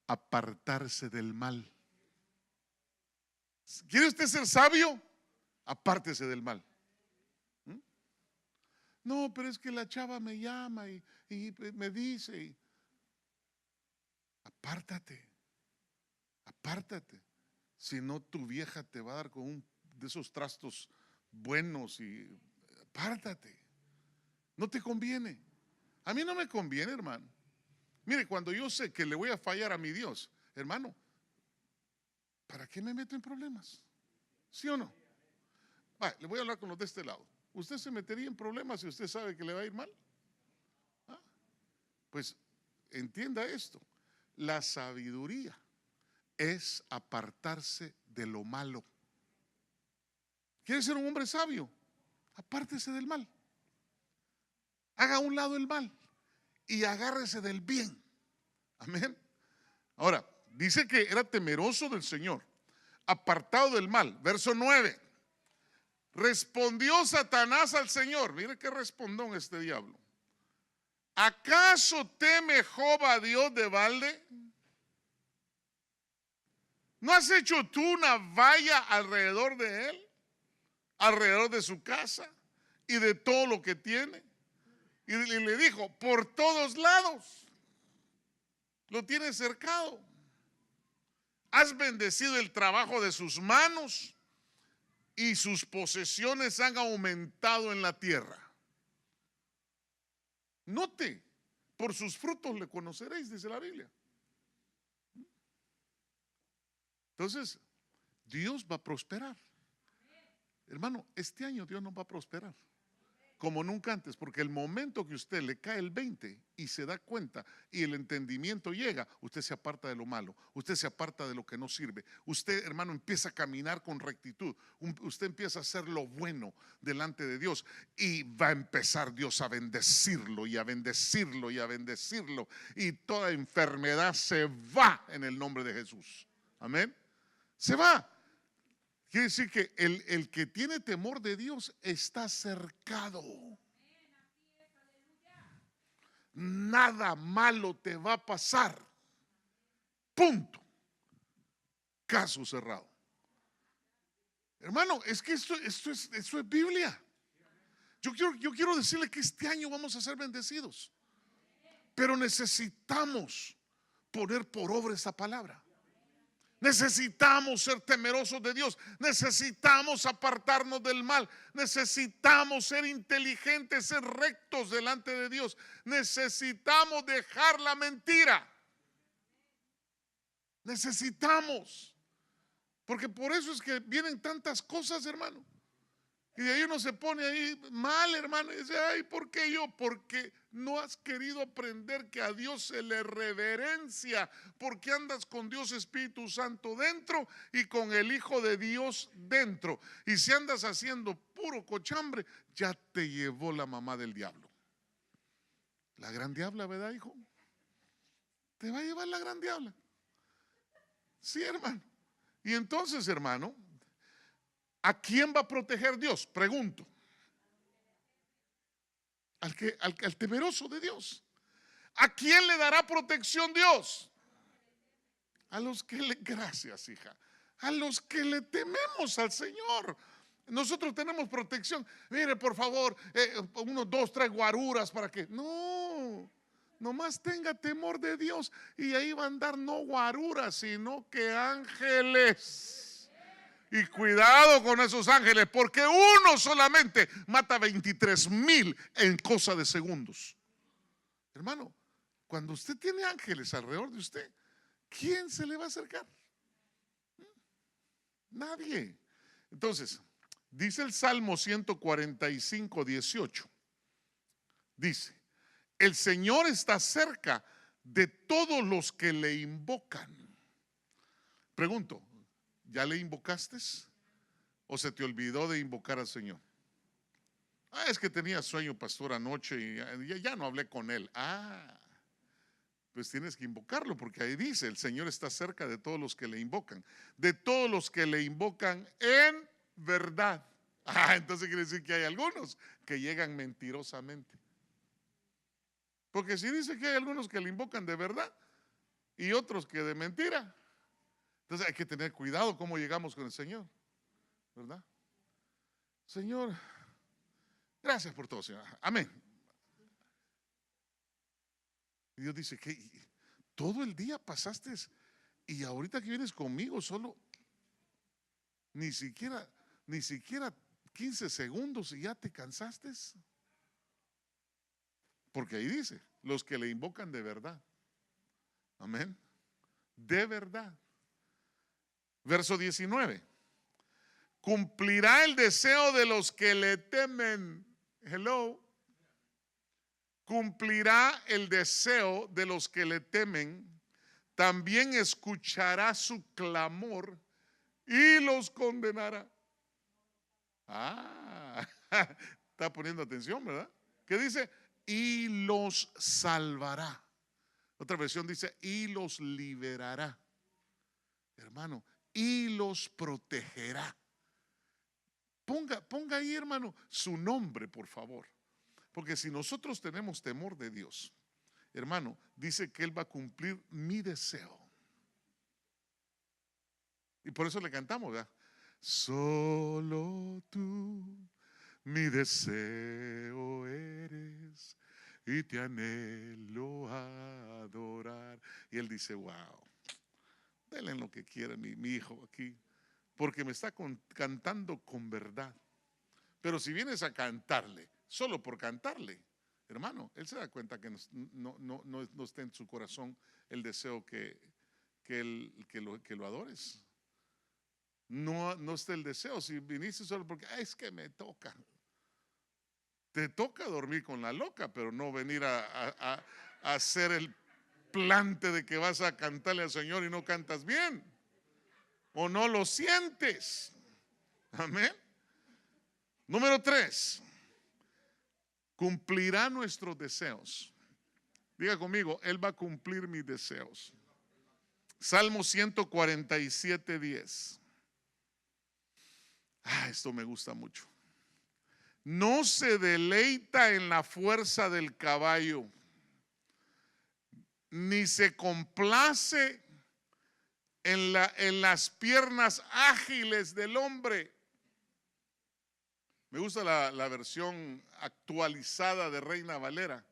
Apartarse del mal. ¿Quiere usted ser sabio? Apártese del mal. No, pero es que la chava me llama y me dice. Apártate. Apártate. Si no, tu vieja te va a dar con un de esos trastos buenos y apártate. No te conviene. A mí no me conviene, hermano. Mire, cuando yo sé que le voy a fallar a mi Dios, hermano, ¿para qué me meto en problemas? ¿Sí o no? Le voy a hablar con los de este lado. ¿Usted se metería en problemas si usted sabe que le va a ir mal? Pues entienda esto. La sabiduría es apartarse de lo malo. ¿Quiere ser un hombre sabio? Apártese del mal. Haga a un lado el mal y agárrese del bien. Amén. Ahora, dice que era temeroso del Señor, apartado del mal. Verso 9. Respondió Satanás al Señor. Mire qué respondón este diablo. ¿Acaso teme Job a Dios de balde? ¿No has hecho tú una valla alrededor de él? Alrededor de su casa y de todo lo que tiene. Y le dijo: por todos lados lo tienes cercado. Has bendecido el trabajo de sus manos y sus posesiones han aumentado en la tierra. Note, por sus frutos le conoceréis, dice la Biblia. Entonces, Dios va a prosperar. Hermano, este año Dios nos va a prosperar como nunca antes, porque el momento que usted le cae el 20 y se da cuenta y el entendimiento llega, usted se aparta de lo malo, usted se aparta de lo que no sirve, usted, hermano, empieza a caminar con rectitud, usted empieza a hacer lo bueno delante de Dios y va a empezar Dios a bendecirlo y a bendecirlo y a bendecirlo, y toda enfermedad se va en el nombre de Jesús. Amén. Se va. Quiere decir que el que tiene temor de Dios está cercado. Nada malo te va a pasar. Punto. Caso cerrado. Hermano, es que esto es Biblia. Yo quiero decirle que este año vamos a ser bendecidos, pero necesitamos poner por obra esa palabra. Necesitamos ser temerosos de Dios. Necesitamos apartarnos del mal. Necesitamos ser inteligentes, ser rectos delante de Dios. Necesitamos dejar la mentira. Necesitamos. Porque por eso es que vienen tantas cosas, hermano. Y de ahí uno se pone ahí mal, hermano, y dice: ay, ¿por qué yo? Porque no has querido aprender que a Dios se le reverencia, porque andas con Dios Espíritu Santo dentro y con el Hijo de Dios dentro. Y si andas haciendo puro cochambre, ya te llevó la mamá del diablo. La gran diabla, ¿verdad, hijo? Te va a llevar la gran diabla. Sí, hermano. Y entonces, hermano, ¿a quién va a proteger Dios? Pregunto. Al temeroso de Dios. ¿A quién le dará protección Dios? A los que le, gracias, hija, a los que le tememos al Señor. Nosotros tenemos protección. Mire, por favor, 1, 2, 3 guaruras para que. No, nomás tenga temor de Dios y ahí va a andar no guaruras, sino que ángeles. Y cuidado con esos ángeles, porque uno solamente mata 23,000 en cosa de segundos. Hermano, cuando usted tiene ángeles alrededor de usted, ¿quién se le va a acercar? Nadie. Entonces, dice el Salmo 145, 18. Dice, el Señor está cerca de todos los que le invocan. Pregunto, ¿ya le invocaste? ¿O se te olvidó de invocar al Señor? Ah, es que tenía sueño, pastor, anoche y ya no hablé con él. Ah, pues tienes que invocarlo, porque ahí dice, el Señor está cerca de todos los que le invocan. De todos los que le invocan en verdad. Ah, entonces quiere decir que hay algunos que llegan mentirosamente. Porque si dice que hay algunos que le invocan de verdad y otros que de mentira, entonces hay que tener cuidado cómo llegamos con el Señor, ¿verdad? Señor, gracias por todo, Señor. Amén. Y Dios dice que todo el día pasaste y ahorita que vienes conmigo solo ni siquiera 15 segundos y ya te cansaste. Porque ahí dice, los que le invocan de verdad. Amén. De verdad. Verso 19. Cumplirá el deseo de los que le temen. Hello. Cumplirá el deseo de los que le temen. También escuchará su clamor y los condenará. Ah, está poniendo atención, ¿verdad? ¿Qué dice? Y los salvará. Otra versión dice, y los liberará. Hermano, y los protegerá. Ponga ahí, hermano, su nombre, por favor. Porque si nosotros tenemos temor de Dios, hermano, dice que Él va a cumplir mi deseo. Y por eso le cantamos, ¿verdad? Solo tú, mi deseo eres, y te anhelo adorar. Y Él dice, wow, denle lo que quiera mi hijo aquí, porque me está cantando con verdad. Pero si vienes a cantarle, solo por cantarle, hermano, Él se da cuenta que no está en su corazón el deseo que lo adores. No está el deseo. Si viniste solo porque es que me toca. Te toca dormir con la loca, pero no venir a hacer el plante de que vas a cantarle al Señor y no cantas bien. O no lo sientes. Amén. Número 3. Cumplirá nuestros deseos. Diga conmigo, Él va a cumplir mis deseos. Salmo 147, 10. Esto me gusta mucho. No se deleita en la fuerza del caballo, ni se complace en las piernas ágiles del hombre. Me gusta la versión actualizada de Reina Valera.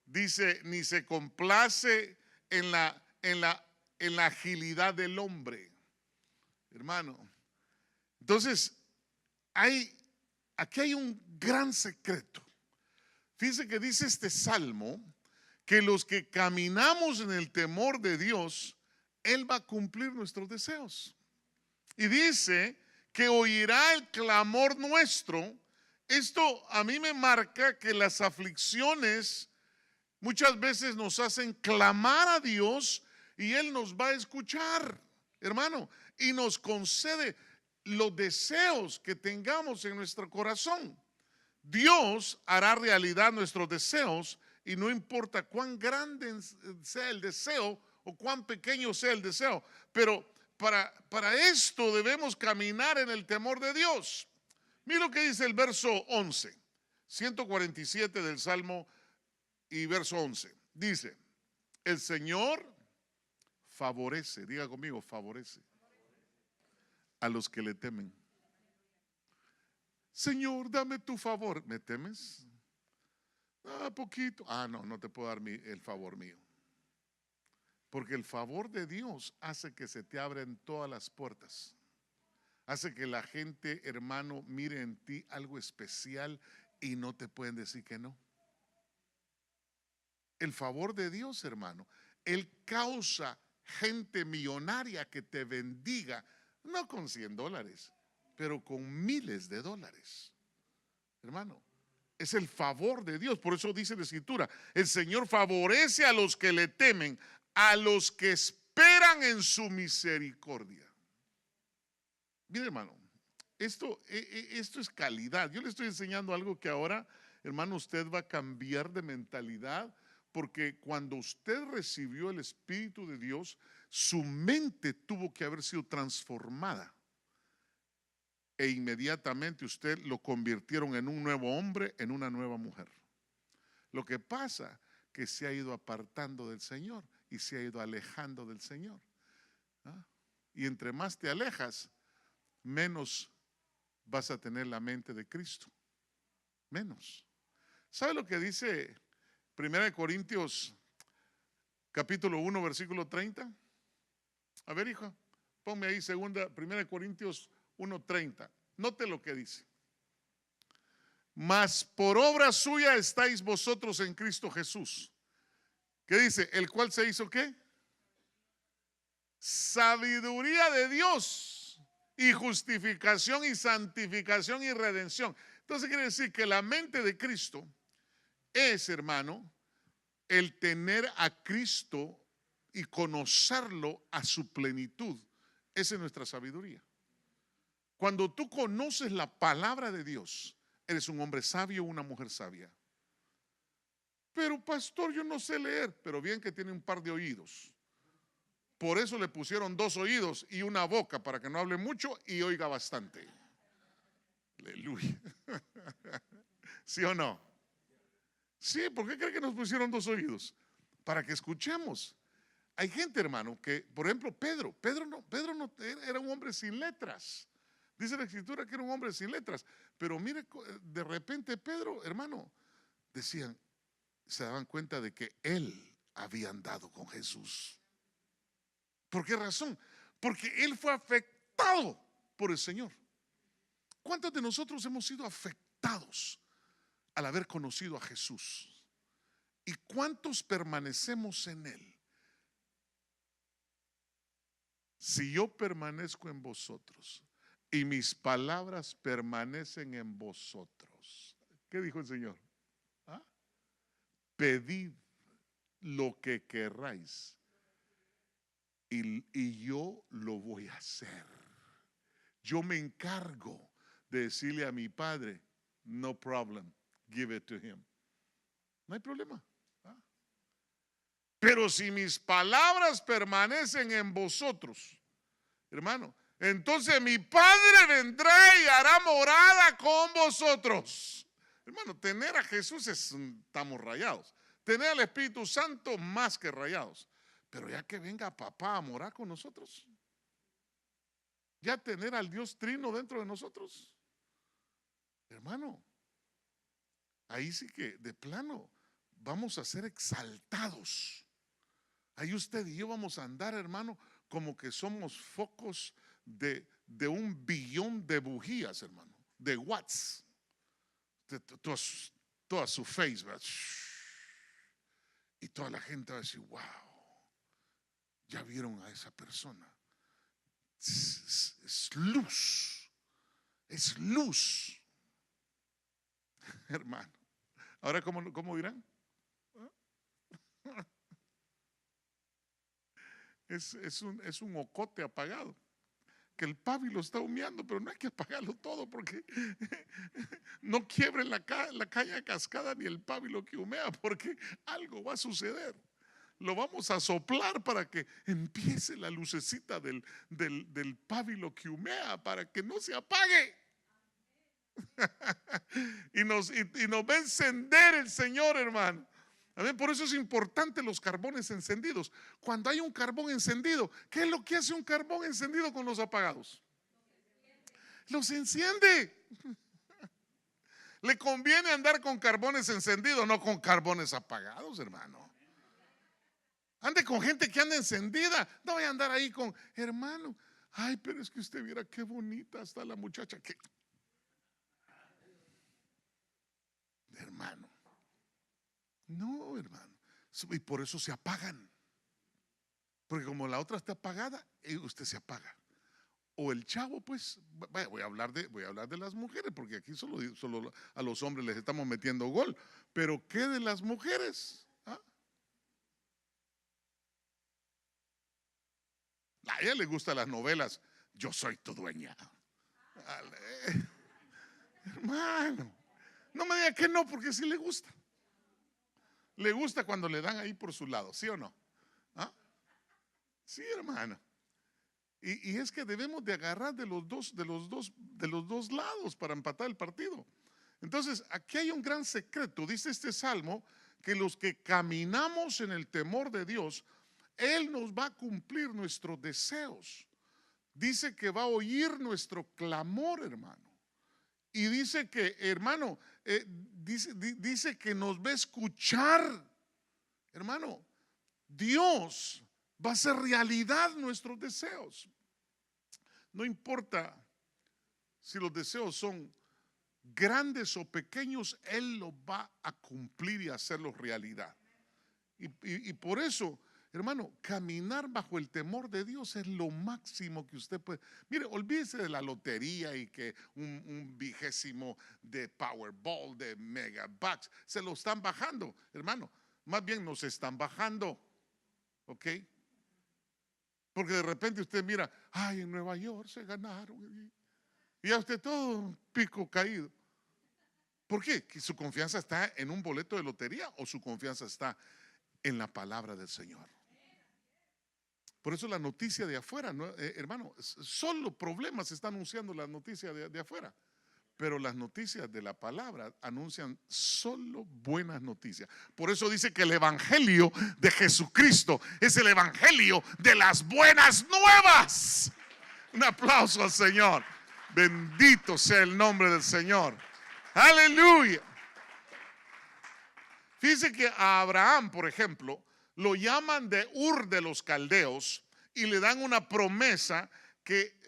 Dice, ni se complace en la agilidad del hombre. Hermano, entonces aquí hay un gran secreto. Fíjense que dice este salmo que los que caminamos en el temor de Dios, Él va a cumplir nuestros deseos. Y dice que oirá el clamor nuestro. Esto a mí me marca que las aflicciones muchas veces nos hacen clamar a Dios y Él nos va a escuchar, hermano, y nos concede los deseos que tengamos en nuestro corazón. Dios hará realidad nuestros deseos y no importa cuán grande sea el deseo o cuán pequeño sea el deseo, pero para esto debemos caminar en el temor de Dios. Mira lo que dice el verso 11, 147 del Salmo y verso 11. Dice, el Señor favorece, diga conmigo, favorece a los que le temen. Señor, dame tu favor. ¿Me temes? Poquito. No te puedo dar el favor mío. Porque el favor de Dios hace que se te abren todas las puertas. hace que la gente, hermano, mire en ti algo especial y no te pueden decir que no. El favor de Dios, hermano, Él causa gente millonaria que te bendiga, no con $100, pero con miles de dólares. Hermano, es el favor de Dios. Por eso dice la Escritura: el Señor favorece a los que le temen, a los que esperan en su misericordia. Mire, hermano, esto es calidad. Yo le estoy enseñando algo que ahora, hermano, usted va a cambiar de mentalidad, porque cuando usted recibió el Espíritu de Dios, su mente tuvo que haber sido transformada. E inmediatamente usted lo convirtieron en un nuevo hombre, en una nueva mujer. Lo que pasa que se ha ido apartando del Señor y se ha ido alejando del Señor. ¿Ah? Y entre más te alejas, menos vas a tener la mente de Cristo. Menos. ¿Sabe lo que dice 1 Corintios capítulo 1 versículo 30? A ver, hijo, ponme ahí 1 Corintios 1:30. Note lo que dice: mas por obra suya estáis vosotros en Cristo Jesús. ¿Qué dice? El cual se hizo ¿qué? Sabiduría de Dios y justificación y santificación y redención. Entonces quiere decir que la mente de Cristo es, hermano, el tener a Cristo y conocerlo a su plenitud. Esa es nuestra sabiduría. Cuando tú conoces la palabra de Dios, eres un hombre sabio o una mujer sabia. Pero pastor, yo no sé leer. Pero bien que tiene un par de oídos. Por eso le pusieron 2 oídos y una boca, para que no hable mucho y oiga bastante. Aleluya. ¿Sí o no? Sí, ¿por qué cree que nos pusieron 2 oídos? Para que escuchemos. Hay gente, hermano, que, por ejemplo, Pedro no era un hombre sin letras. Dice la Escritura que era un hombre sin letras. Pero mire, de repente Pedro, hermano, decían, se daban cuenta de que él había andado con Jesús. ¿Por qué razón? Porque él fue afectado por el Señor. ¿Cuántos de nosotros hemos sido afectados al haber conocido a Jesús? ¿Y cuántos permanecemos en Él? Si yo permanezco en vosotros y mis palabras permanecen en vosotros, ¿qué dijo el Señor? ¿Ah? Pedid lo que querráis y yo lo voy a hacer. Yo me encargo de decirle a mi Padre, no problem, give it to him. No hay problema. ¿Ah? Pero si mis palabras permanecen en vosotros, hermano, entonces mi Padre vendrá y hará morada con vosotros. Hermano, tener a Jesús estamos rayados. Tener al Espíritu Santo más que rayados. Pero ya que venga papá a morar con nosotros, ya tener al Dios Trino dentro de nosotros, hermano, ahí sí que de plano vamos a ser exaltados. Ahí usted y yo vamos a andar, hermano, como que somos focos de 1 billón de bujías, hermano, de watts, de toda su face, ¿verdad? Y toda la gente va a decir, wow, ya vieron a esa persona. Es luz, es luz, hermano. Ahora, ¿cómo dirán? Es un ocote apagado, que el pábilo está humeando, pero no hay que apagarlo todo, porque no quiebren la caña cascada ni el pábilo que humea, porque algo va a suceder. Lo vamos a soplar para que empiece la lucecita del pábilo que humea, para que no se apague. y nos va a encender el Señor, hermano. Amén. Por eso es importante los carbones encendidos. Cuando hay un carbón encendido, ¿qué es lo que hace un carbón encendido con los apagados? Los enciende. Le conviene andar con carbones encendidos, no con carbones apagados, hermano. Ande con gente que anda encendida. No voy a andar ahí con, hermano, Ay, pero es que usted viera qué bonita está la muchacha. Que hermano, no, hermano. Y por eso se apagan. Porque como la otra está apagada, usted se apaga. O el chavo, pues, voy a hablar de las mujeres, porque aquí solo a los hombres les estamos metiendo gol. Pero ¿qué de las mujeres? ¿Ah? A ella le gustan las novelas. Yo soy tu dueña. Hermano, no me diga que no, porque sí le gusta. Le gusta cuando le dan ahí por su lado, ¿sí o no? ¿Ah? Sí, hermano. Y es que debemos de agarrar de los dos lados para empatar el partido. Entonces, aquí hay un gran secreto. Dice este salmo que los que caminamos en el temor de Dios, Él nos va a cumplir nuestros deseos. Dice que va a oír nuestro clamor, hermano. Y dice que, hermano, dice que nos va a escuchar. Hermano, Dios va a hacer realidad nuestros deseos. No importa si los deseos son grandes o pequeños, Él los va a cumplir y hacerlos realidad. Y por eso, hermano, caminar bajo el temor de Dios es lo máximo que usted puede. Mire, olvídese de la lotería y que un 20º de Powerball, de Megabucks, se lo están bajando, hermano. Más bien nos están bajando, ¿ok? Porque de repente usted mira, ay, en Nueva York se ganaron. Y a usted todo pico caído. ¿Por qué? ¿Que su confianza está en un boleto de lotería o su confianza está en la palabra del Señor? Por eso la noticia de afuera, ¿no? Hermano, solo problemas está anunciando la noticia de afuera. Pero las noticias de la palabra anuncian solo buenas noticias. Por eso dice que el evangelio de Jesucristo es el evangelio de las buenas nuevas. Un aplauso al Señor. Bendito sea el nombre del Señor. Aleluya. Fíjese que a Abraham, por ejemplo, lo llaman de Ur de los Caldeos y le dan una promesa que,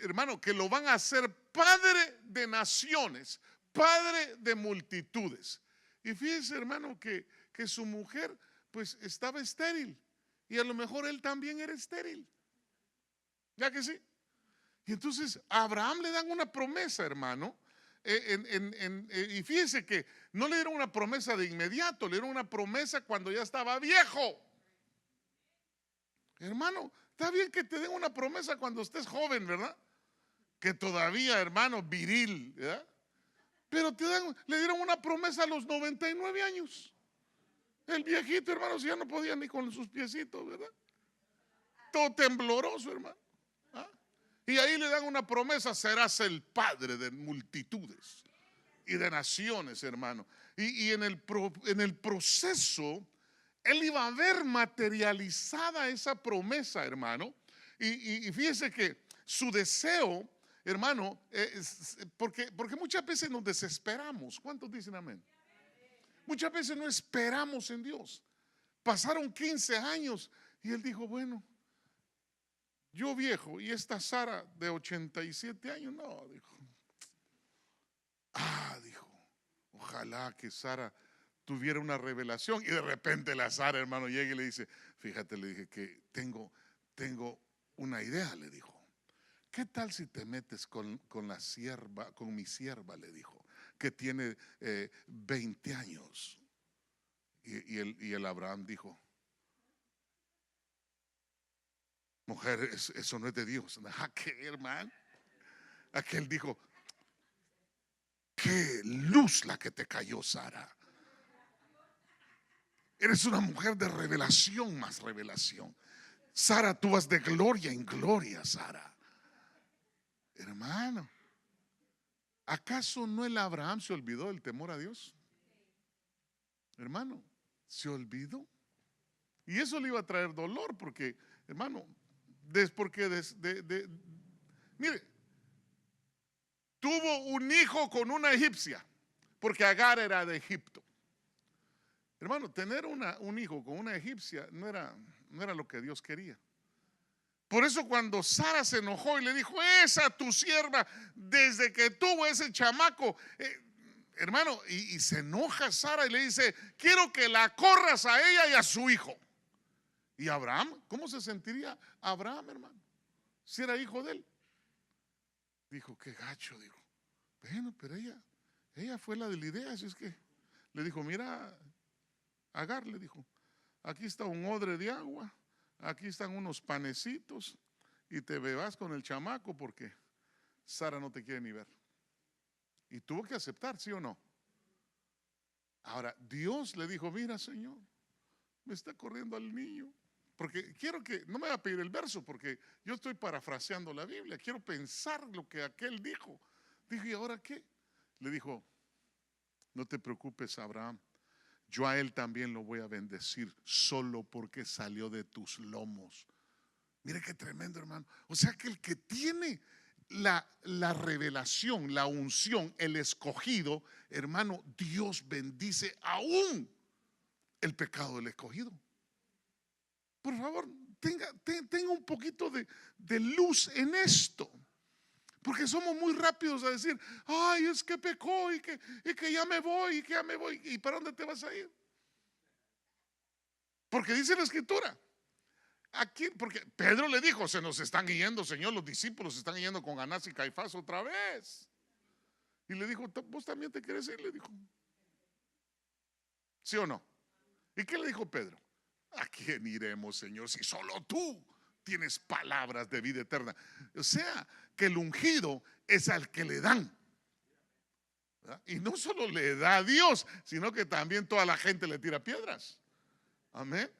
hermano, que lo van a hacer padre de naciones, padre de multitudes. Y fíjese, hermano, que su mujer pues estaba estéril y a lo mejor él también era estéril. ¿Ya que sí? Y entonces a Abraham le dan una promesa, hermano. Y fíjese que no le dieron una promesa de inmediato, le dieron una promesa cuando ya estaba viejo. Hermano, está bien que te den una promesa cuando estés joven, ¿verdad? Que todavía, hermano, viril, ¿verdad? Pero le dieron una promesa a los 99 años. El viejito, hermano, si ya no podía ni con sus piecitos, ¿verdad? Todo tembloroso, hermano. ¿Ah? Y ahí le dan una promesa: serás el padre de multitudes y de naciones, hermano. Y en el proceso, él iba a ver materializada esa promesa, hermano. Y fíjese que su deseo, hermano, porque muchas veces nos desesperamos. ¿Cuántos dicen amén? Muchas veces no esperamos en Dios. Pasaron 15 años y él dijo, bueno, yo viejo y esta Sara de 87 años, no, dijo. Dijo, ojalá que Sara tuviera una revelación. Y de repente la Sara, hermano, llega y le dice, fíjate, le dije que tengo una idea, le dijo. ¿Qué tal si te metes con la sierva, con mi sierva? Le dijo, que tiene 20 años. Y el Abraham dijo, mujer, eso no es de Dios. ¿Qué, hermano? Aquel dijo, qué luz la que te cayó, Sara. Eres una mujer de revelación más revelación. Sara, tú vas de gloria en gloria, Sara. Hermano, ¿acaso no el Abraham se olvidó del temor a Dios? Hermano, se olvidó. Y eso le iba a traer dolor porque, hermano, mire, tuvo un hijo con una egipcia, porque Agar era de Egipto. Hermano, tener un hijo con una egipcia no era lo que Dios quería. Por eso cuando Sara se enojó y le dijo, esa tu sierva, desde que tuvo ese chamaco, hermano, y se enoja Sara y le dice, quiero que la corras a ella y a su hijo. Y Abraham, ¿cómo se sentiría Abraham, hermano? Si era hijo de él. Dijo, qué gacho, dijo. Bueno, pero ella fue la de la idea, así es que le dijo, mira, Agar, le dijo, aquí está un odre de agua, aquí están unos panecitos y te bebas con el chamaco porque Sara no te quiere ni ver. Y tuvo que aceptar, ¿sí o no? Ahora, Dios le dijo, mira, Señor, me está corriendo al niño. Porque quiero que, no me va a pedir el verso porque yo estoy parafraseando la Biblia, quiero pensar lo que aquel dijo. Dijo, ¿y ahora qué? Le dijo, no te preocupes, Abraham, yo a él también lo voy a bendecir solo porque salió de tus lomos. Mire qué tremendo, hermano. O sea que el que tiene la revelación, la unción, el escogido, hermano, Dios bendice aún el pecado del escogido. Por favor, tenga un poquito de luz en esto. Porque somos muy rápidos a decir, ay, es que pecó y que ya me voy, y que ya me voy. ¿Y para dónde te vas a ir? Porque dice la escritura. Aquí, porque Pedro le dijo, se nos están yendo, Señor, los discípulos se están yendo con Anás y Caifás otra vez. Y le dijo, vos también te quieres ir, le dijo. ¿Sí o no? ¿Y qué le dijo Pedro? ¿A quién iremos, Señor, si solo tú tienes palabras de vida eterna? O sea, que el ungido es al que le dan, ¿verdad? Y no solo le da a Dios, sino que también toda la gente le tira piedras. Amén.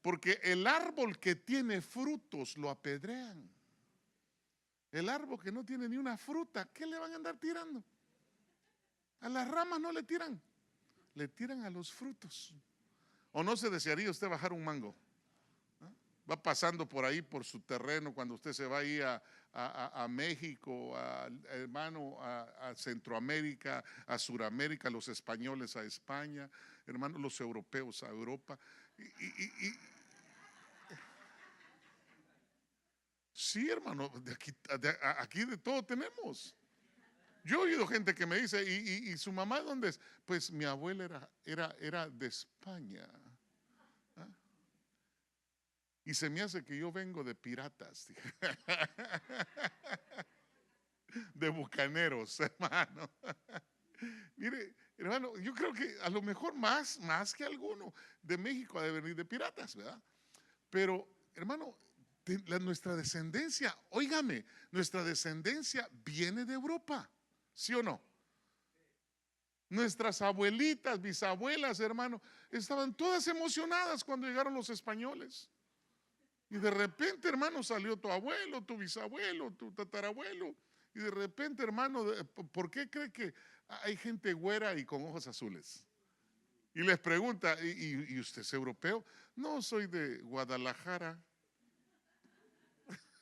Porque el árbol que tiene frutos lo apedrean. El árbol que no tiene ni una fruta, ¿qué le van a andar tirando? A las ramas no le tiran, le tiran a los frutos. ¿O no se desearía usted bajar un mango? Va pasando por ahí, por su terreno, cuando usted se va ahí a México, hermano, a Centroamérica, a Suramérica, los españoles a España, hermano, los europeos a Europa. Sí, hermano, aquí de todo tenemos. Yo he oído gente que me dice, ¿y su mamá dónde es? Pues mi abuela era de España. ¿Ah? Y se me hace que yo vengo de piratas, de bucaneros, hermano. Mire, hermano, yo creo que a lo mejor más que alguno de México ha de venir de piratas, ¿verdad? Pero, hermano, nuestra descendencia, óigame, nuestra descendencia viene de Europa, ¿sí o no? Nuestras abuelitas, bisabuelas, hermano, estaban todas emocionadas cuando llegaron los españoles. Y de repente, hermano, salió tu abuelo, tu bisabuelo, tu tatarabuelo. Y de repente, hermano, ¿por qué cree que hay gente güera y con ojos azules? Y les pregunta, ¿y usted es europeo? No, soy de Guadalajara.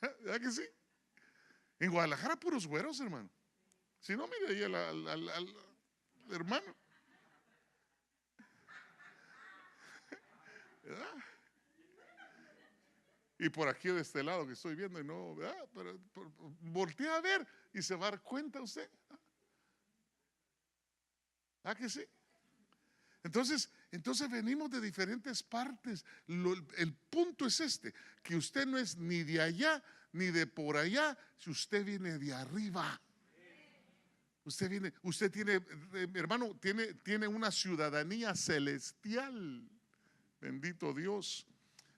¿Verdad que sí? En Guadalajara puros güeros, hermano. Si no, mire ahí al hermano. ¿Verdad? Y por aquí de este lado que estoy viendo, y no, ¿verdad? Pero voltea a ver y se va a dar cuenta usted. ¿Ah, que sí? Entonces venimos de diferentes partes. El punto es este, que usted no es ni de allá ni de por allá, si usted viene de arriba. Usted tiene, hermano, tiene una ciudadanía celestial. Bendito Dios.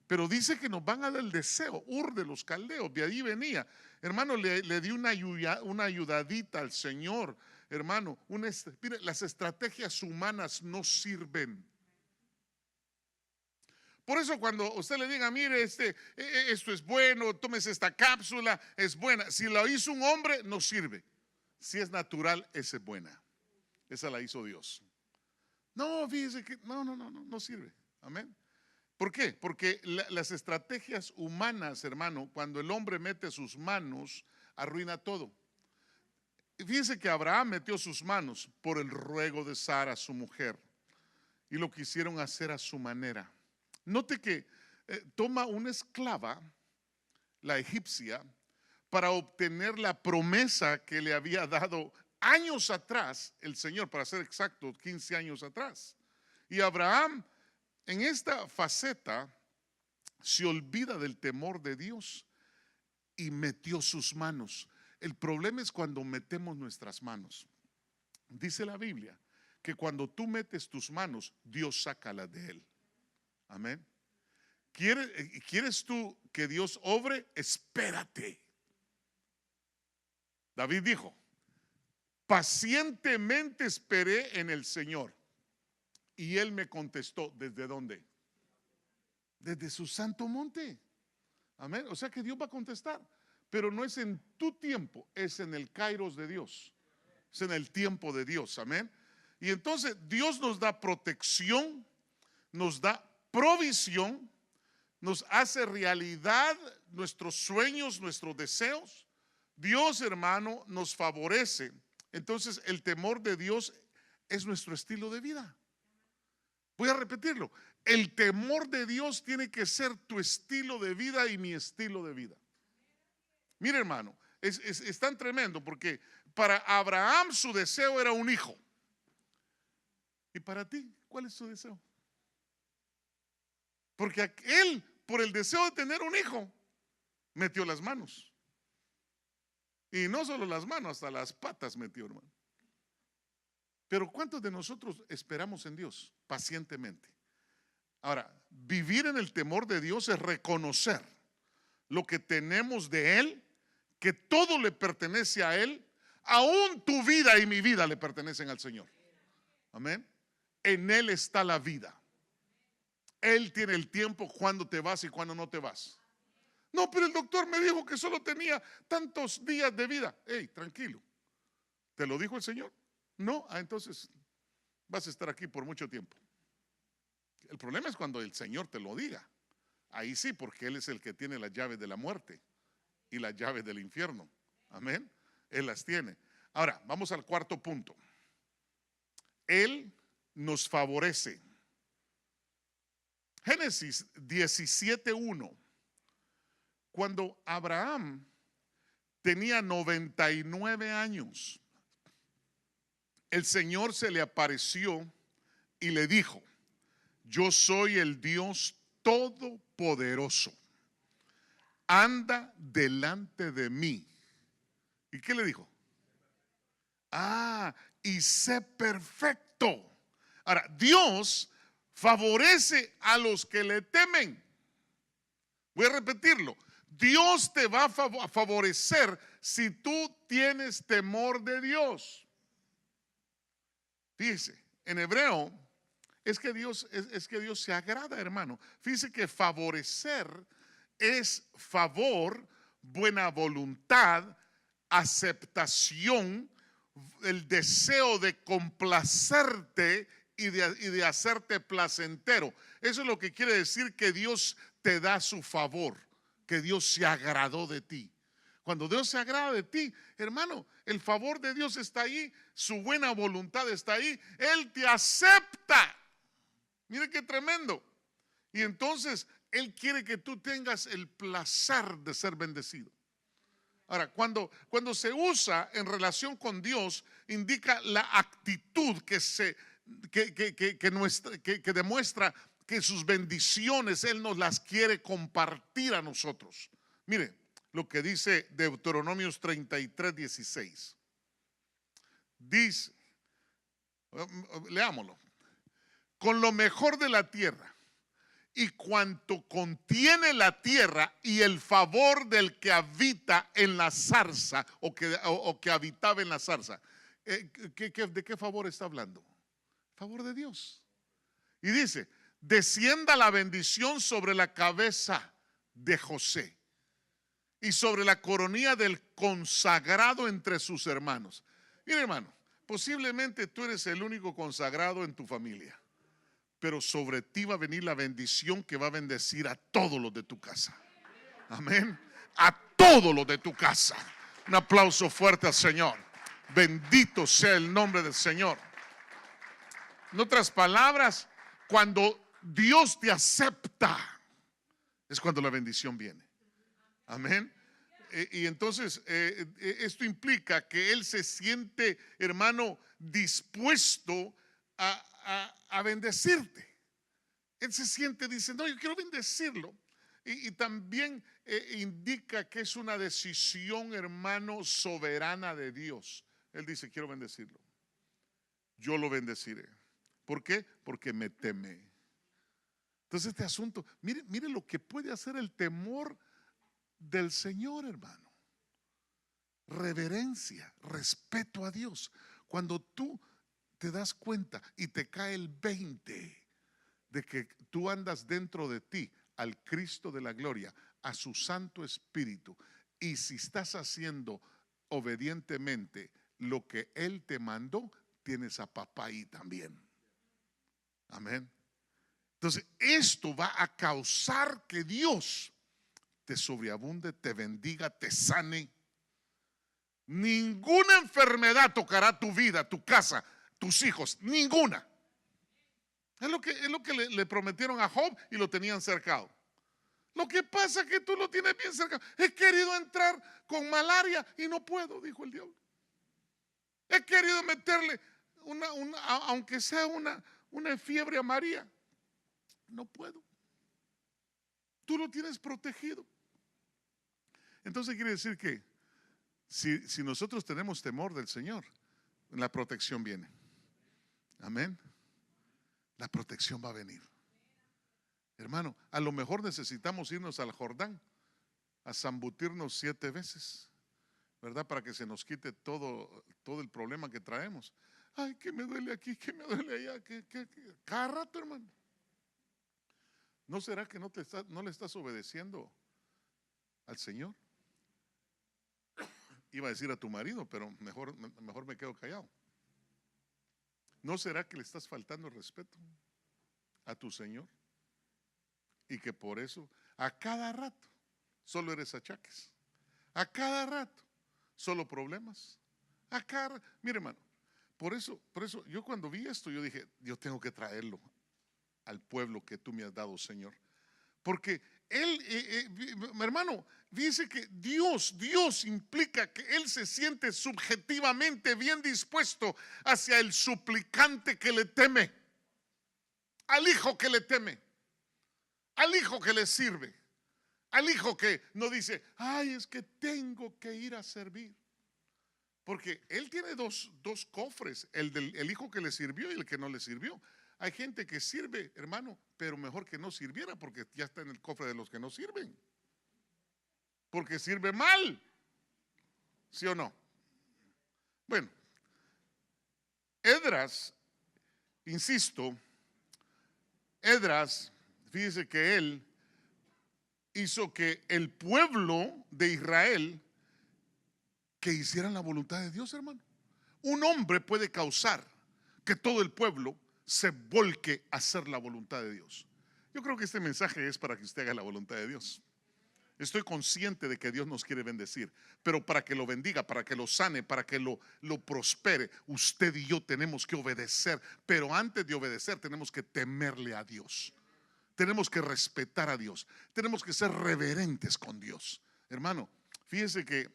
Pero dice que nos van a dar el deseo, Ur de los caldeos, de allí venía. Hermano, le di una ayudadita al Señor. Hermano, mire, las estrategias humanas no sirven. Por eso cuando usted le diga, mire, esto es bueno, tómese esta cápsula, es buena. Si la hizo un hombre, no sirve. Si es natural, esa es buena. Esa la hizo Dios. No, fíjese que no sirve. Amén. ¿Por qué? Porque las estrategias humanas, hermano, cuando el hombre mete sus manos, arruina todo. Fíjense que Abraham metió sus manos por el ruego de Sara, su mujer, y lo quisieron hacer a su manera. Note que toma una esclava, la egipcia, para obtener la promesa que le había dado años atrás el Señor, para ser exacto, 15 años atrás. Y Abraham, en esta faceta, se olvida del temor de Dios y metió sus manos. El problema es cuando metemos nuestras manos. Dice la Biblia que cuando tú metes tus manos, Dios saca las de él. Amén. ¿Quieres tú que Dios obre? Espérate. David dijo: pacientemente esperé en el Señor, y él me contestó. ¿Desde dónde? Desde su santo monte. Amén. O sea que Dios va a contestar, pero no es en tu tiempo, es en el kairos de Dios, es en el tiempo de Dios. Amén. Y entonces Dios nos da protección, nos da provisión, nos hace realidad nuestros sueños, nuestros deseos. Dios, hermano, nos favorece. Entonces el temor de Dios es nuestro estilo de vida. Voy a repetirlo: el temor de Dios tiene que ser tu estilo de vida y mi estilo de vida. Mire, hermano, es tan tremendo, porque para Abraham su deseo era un hijo. ¿Y para ti cuál es tu deseo? Porque él, por el deseo de tener un hijo, metió las manos. Y no solo las manos, hasta las patas metió, hermano. Pero ¿cuántos de nosotros esperamos en Dios pacientemente? Ahora, vivir en el temor de Dios es reconocer lo que tenemos de Él, que todo le pertenece a Él. Aún tu vida y mi vida le pertenecen al Señor. Amén. En Él está la vida. Él tiene el tiempo cuando te vas y cuando no te vas. No, pero el doctor me dijo que solo tenía tantos días de vida. Hey, tranquilo. ¿Te lo dijo el Señor? No, entonces vas a estar aquí por mucho tiempo. El problema es cuando el Señor te lo diga. Ahí sí, porque Él es el que tiene las llaves de la muerte y las llaves del infierno. Amén. Él las tiene. Ahora, vamos al cuarto punto. Él nos favorece. Génesis 17:1. Cuando Abraham tenía 99 años, el Señor se le apareció y le dijo: yo soy el Dios todopoderoso, anda delante de mí. ¿Y qué le dijo? Y sé perfecto. Ahora, Dios favorece a los que le temen. Voy a repetirlo: Dios te va a favorecer si tú tienes temor de Dios. Fíjese, en hebreo es que Dios se agrada, hermano. Fíjese que favorecer es favor, buena voluntad, aceptación, el deseo de complacerte y de hacerte placentero. Eso es lo que quiere decir que Dios te da su favor, que Dios se agradó de ti. Cuando Dios se agrada de ti, hermano, el favor de Dios está ahí, su buena voluntad está ahí, Él te acepta. Mire qué tremendo. Y entonces Él quiere que tú tengas el placer de ser bendecido. Ahora, cuando se usa en relación con Dios, indica la actitud que demuestra que sus bendiciones Él nos las quiere compartir a nosotros. Mire lo que dice Deuteronomios 33:16. Dice, leámoslo: con lo mejor de la tierra y cuanto contiene la tierra y el favor del que habita en la zarza o que habitaba en la zarza. ¿De qué favor está hablando? Favor de Dios. Y dice: descienda la bendición sobre la cabeza de José y sobre la coronilla del consagrado entre sus hermanos. Mira, hermano, posiblemente tú eres el único consagrado en tu familia, pero sobre ti va a venir la bendición que va a bendecir a todos los de tu casa. Amén. A todos los de tu casa. Un aplauso fuerte al Señor. Bendito sea el nombre del Señor. En otras palabras, cuando Dios te acepta, es cuando la bendición viene. Amén. Y entonces esto implica que él se siente, hermano, dispuesto a bendecirte. Él se siente, dice, no, yo quiero bendecirlo. Y también indica que es una decisión, hermano, soberana de Dios. Él dice, quiero bendecirlo. Yo lo bendeciré. ¿Por qué? Porque me teme. Entonces este asunto, mire lo que puede hacer el temor del Señor, hermano. Reverencia, respeto a Dios. Cuando tú te das cuenta y te cae el 20 de que tú andas dentro de ti al Cristo de la gloria, a su Santo Espíritu, y si estás haciendo obedientemente lo que Él te mandó, tienes a papá ahí también. Amén. Entonces esto va a causar que Dios te sobreabunde, te bendiga, te sane. Ninguna enfermedad tocará tu vida, tu casa, tus hijos, ninguna. Es lo que le prometieron a Job y lo tenían cercado. Lo que pasa es que tú lo tienes bien cercado. He querido entrar con malaria y no puedo, dijo el diablo. He querido meterle aunque sea una fiebre a María, no puedo. Tú lo tienes protegido. Entonces quiere decir que si nosotros tenemos temor del Señor, la protección viene. Amén. La protección va a venir. Hermano, a lo mejor necesitamos irnos al Jordán a zambutirnos 7 veces, ¿verdad? Para que se nos quite todo el problema que traemos. Ay, que me duele aquí, que me duele allá, cada rato, hermano. ¿No será que no le estás obedeciendo al Señor? Iba a decir a tu marido, pero mejor me quedo callado. ¿No será que le estás faltando el respeto a tu Señor? Y que por eso a cada rato solo eres achaques, a cada rato solo problemas, mire, hermano, por eso yo cuando vi esto yo dije, yo tengo que traerlo al pueblo que tú me has dado, Señor. Porque mi hermano, dice que Dios implica que Él se siente subjetivamente bien dispuesto hacia el suplicante que le teme, al hijo que le teme, al hijo que le sirve, al hijo que no dice, ay, es que tengo que ir a servir. Porque Él tiene dos cofres, el hijo que le sirvió y el que no le sirvió. Hay gente que sirve, hermano, pero mejor que no sirviera porque ya está en el cofre de los que no sirven. Porque sirve mal. ¿Sí o no? Bueno, Esdras, insisto, fíjese que él hizo que el pueblo de Israel que hicieran la voluntad de Dios, hermano. Un hombre puede causar que todo el pueblo se volque a hacer la voluntad de Dios. Yo creo que este mensaje es para que usted haga la voluntad de Dios. Estoy consciente de que Dios nos quiere bendecir, pero para que lo bendiga, para que lo sane, para que lo prospere, usted y yo tenemos que obedecer. Pero antes de obedecer tenemos que temerle a Dios. Tenemos que respetar a Dios. Tenemos que ser reverentes con Dios. Hermano, fíjese que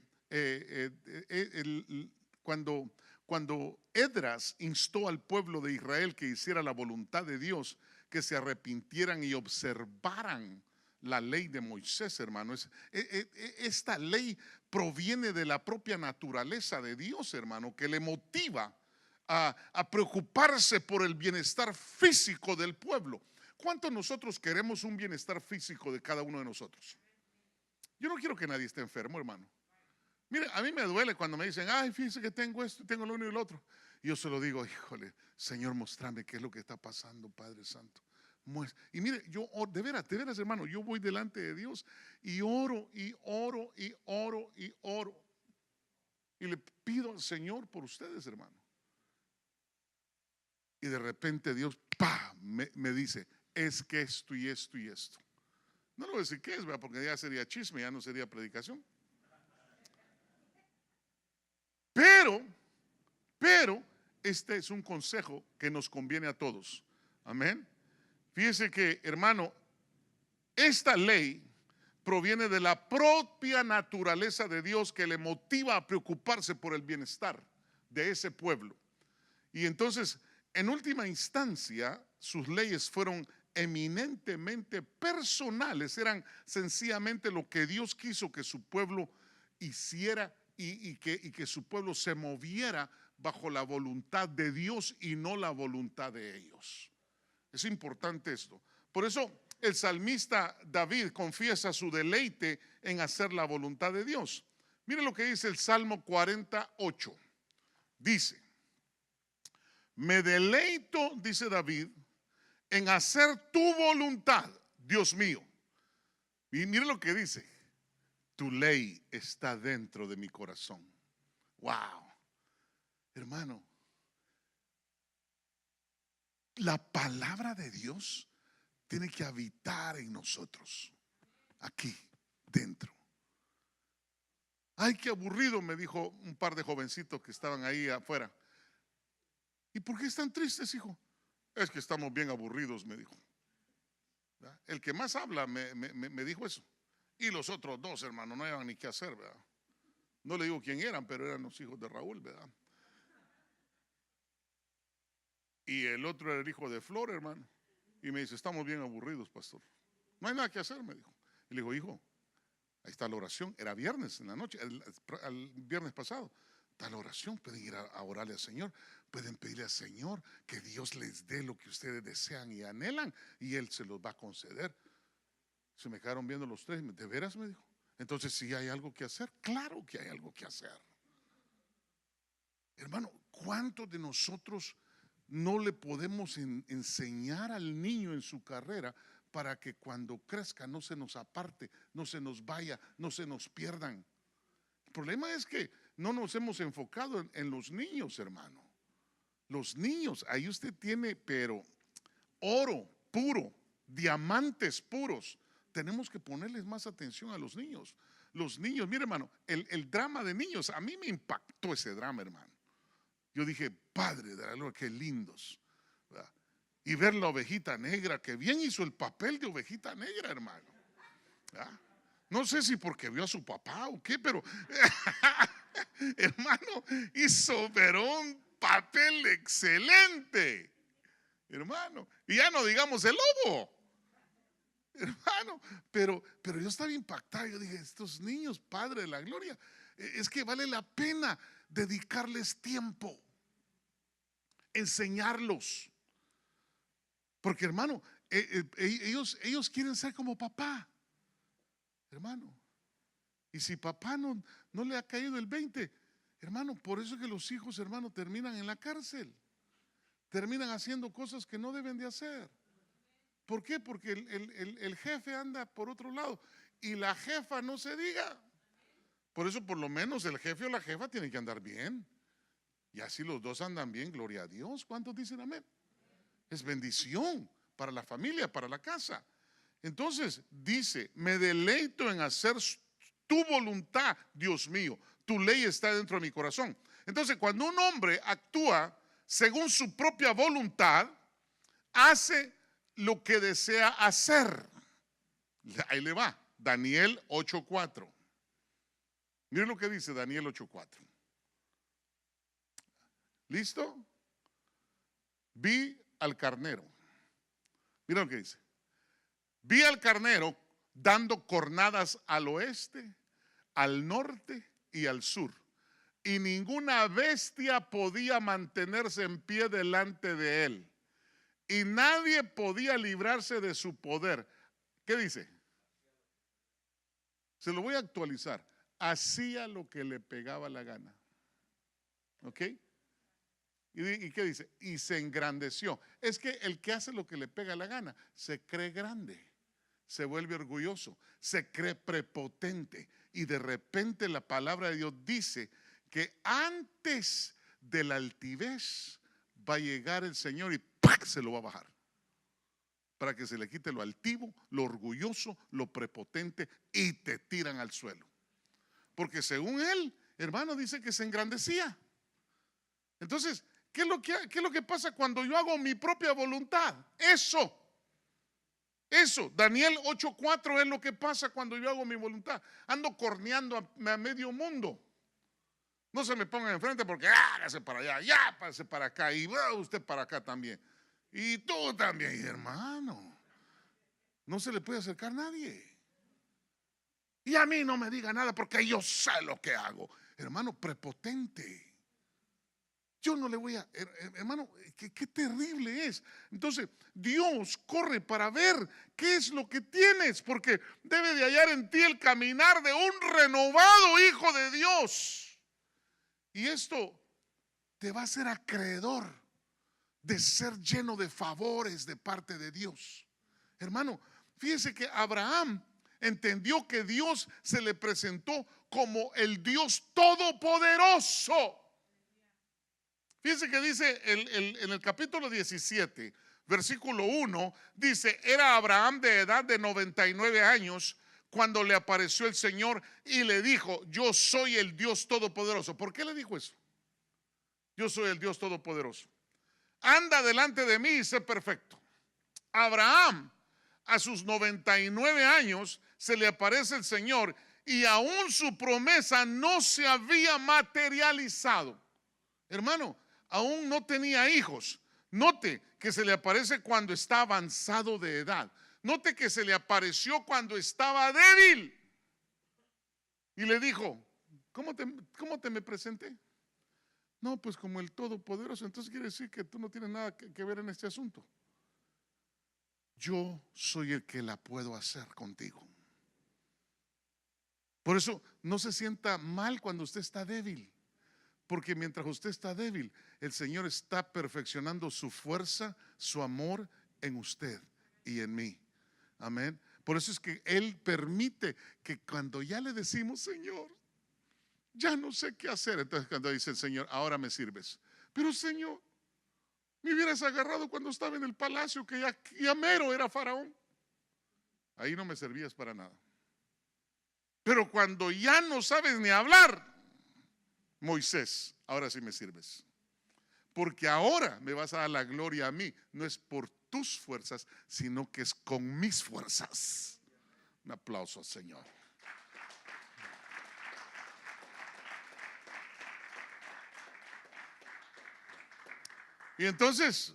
cuando Esdras instó al pueblo de Israel que hiciera la voluntad de Dios, que se arrepintieran y observaran la ley de Moisés, hermano. Esta ley proviene de la propia naturaleza de Dios, hermano, que le motiva a preocuparse por el bienestar físico del pueblo. ¿Cuántos nosotros queremos un bienestar físico de cada uno de nosotros? Yo no quiero que nadie esté enfermo, hermano. Mire, a mí me duele cuando me dicen, ay, fíjese que tengo esto, tengo lo uno y lo otro. Y yo se lo digo, híjole, Señor, mostrame qué es lo que está pasando, Padre Santo. Y mire, yo de veras, hermano, yo voy delante de Dios y oro y oro y oro y oro. Y le pido al Señor por ustedes, hermano. Y de repente Dios, me dice, es que esto y esto y esto. No le voy a decir qué es, ¿verdad? Porque ya sería chisme, ya no sería predicación. Pero este es un consejo que nos conviene a todos. Amén. Fíjese que, hermano, esta ley proviene de la propia naturaleza de Dios que le motiva a preocuparse por el bienestar de ese pueblo. Y entonces, en última instancia, sus leyes fueron eminentemente personales, eran sencillamente lo que Dios quiso que su pueblo hiciera y que su pueblo se moviera bajo la voluntad de Dios y no la voluntad de ellos. Es importante esto. Por eso el salmista David confiesa su deleite en hacer la voluntad de Dios. Mire lo que dice el Salmo 48. Dice: me deleito, dice David, en hacer tu voluntad, Dios mío. Y mire lo que dice: tu ley está dentro de mi corazón. Wow, hermano, la palabra de Dios tiene que habitar en nosotros, aquí dentro. Ay, qué aburrido, me dijo un par de jovencitos que estaban ahí afuera. ¿Y por qué están tristes, hijo? Es que estamos bien aburridos, me dijo. El que más habla me dijo eso. Y los otros dos, hermano, no habían ni qué hacer, ¿verdad? No le digo quién eran, pero eran los hijos de Raúl, ¿verdad? Y el otro era el hijo de Flor, hermano. Y me dice: estamos bien aburridos, pastor. No hay nada que hacer, me dijo. Y le digo: hijo, ahí está la oración. Era viernes en la noche, el viernes pasado. Está la oración, pueden ir a orarle al Señor. Pueden pedirle al Señor que Dios les dé lo que ustedes desean y anhelan, y Él se los va a conceder. Se me quedaron viendo los tres. ¿De veras? Me dijo. Entonces, ¿sí hay algo que hacer? Claro que hay algo que hacer. Hermano, ¿cuántos de nosotros no le podemos enseñar al niño en su carrera para que cuando crezca no se nos aparte, no se nos vaya, no se nos pierdan? El problema es que no nos hemos enfocado en los niños, hermano. Los niños, ahí usted tiene, pero oro puro, diamantes puros. Tenemos que ponerles más atención a los niños. Los niños, mire, hermano, el drama de niños, a mí me impactó ese drama, hermano. Yo dije: Padre de la gloria, qué lindos, ¿verdad? Y ver la ovejita negra, que bien hizo el papel de ovejita negra, hermano, ¿verdad? No sé si porque vio a su papá o qué, pero hermano, hizo pero un papel excelente, hermano. Y ya no digamos el lobo, hermano, pero yo estaba impactado. Yo dije: estos niños, Padre de la gloria, es que vale la pena dedicarles tiempo, enseñarlos, porque, hermano, ellos quieren ser como papá, hermano. Y si papá no le ha caído el 20, hermano, por eso es que los hijos, hermano, terminan en la cárcel, terminan haciendo cosas que no deben de hacer. ¿Por qué? Porque el jefe anda por otro lado y la jefa no se diga. Por eso, por lo menos, el jefe o la jefa tienen que andar bien. Y así los dos andan bien, gloria a Dios. ¿Cuántos dicen amén? Es bendición para la familia, para la casa. Entonces dice: me deleito en hacer tu voluntad, Dios mío. Tu ley está dentro de mi corazón. Entonces, cuando un hombre actúa según su propia voluntad, hace lo que desea hacer. Ahí le va, Daniel 8:4. Mire lo que dice Daniel 8:4. ¿Listo? Vi al carnero. Mira lo que dice: vi al carnero dando cornadas al oeste, al norte y al sur, y ninguna bestia podía mantenerse en pie delante de él, y nadie podía librarse de su poder. ¿Qué dice? Se lo voy a actualizar. Hacía lo que le pegaba la gana. ¿Ok? ¿Y qué dice? Y se engrandeció. Es que el que hace lo que le pega la gana se cree grande, se vuelve orgulloso, se cree prepotente, y de repente la palabra de Dios dice que antes de la altivez va a llegar el Señor y ¡pac!, se lo va a bajar, para que se le quite lo altivo, lo orgulloso, lo prepotente, y te tiran al suelo. Porque según él, hermano, dice que se engrandecía. Entonces, ¿qué es lo que pasa cuando yo hago mi propia voluntad? Eso. Eso, Daniel 8:4 es lo que pasa cuando yo hago mi voluntad. Ando corneando a medio mundo. No se me pongan enfrente porque hágase para allá, ya pase para acá y va usted para acá también. Y tú también, hermano. No se le puede acercar a nadie. Y a mí no me diga nada porque yo sé lo que hago. Hermano, prepotente. Yo no le voy a, hermano, qué terrible es. Entonces, Dios corre para ver qué es lo que tienes, porque debe de hallar en ti el caminar de un renovado hijo de Dios. Y esto te va a hacer acreedor de ser lleno de favores de parte de Dios. Hermano, fíjese que Abraham entendió que Dios se le presentó como el Dios todopoderoso. Fíjense que dice en el capítulo 17, versículo 1, dice: era Abraham de edad de 99 años cuando le apareció el Señor y le dijo: yo soy el Dios todopoderoso. ¿Por qué le dijo eso? Yo soy el Dios todopoderoso. Anda delante de mí y sé perfecto. Abraham, a sus 99 años, se le aparece el Señor y aún su promesa no se había materializado. Hermano, aún no tenía hijos. Note que se le aparece cuando está avanzado de edad. Note que se le apareció cuando estaba débil. Y le dijo: ¿cómo te me presenté? No, pues como el Todopoderoso. Entonces quiere decir que tú no tienes nada que ver en este asunto. Yo soy el que la puedo hacer contigo. Por eso no se sienta mal cuando usted está débil. Porque mientras usted está débil, el Señor está perfeccionando su fuerza, su amor en usted y en mí. Amén. Por eso es que Él permite que cuando ya le decimos: Señor, ya no sé qué hacer. Entonces cuando dice el Señor: ahora me sirves. Pero Señor, me hubieras agarrado cuando estaba en el palacio, que ya mero era faraón. Ahí no me servías para nada. Pero cuando ya no sabes ni hablar, Moisés, ahora sí me sirves. Porque ahora me vas a dar la gloria a mí. No es por tus fuerzas, sino que es con mis fuerzas. Un aplauso al Señor. Y entonces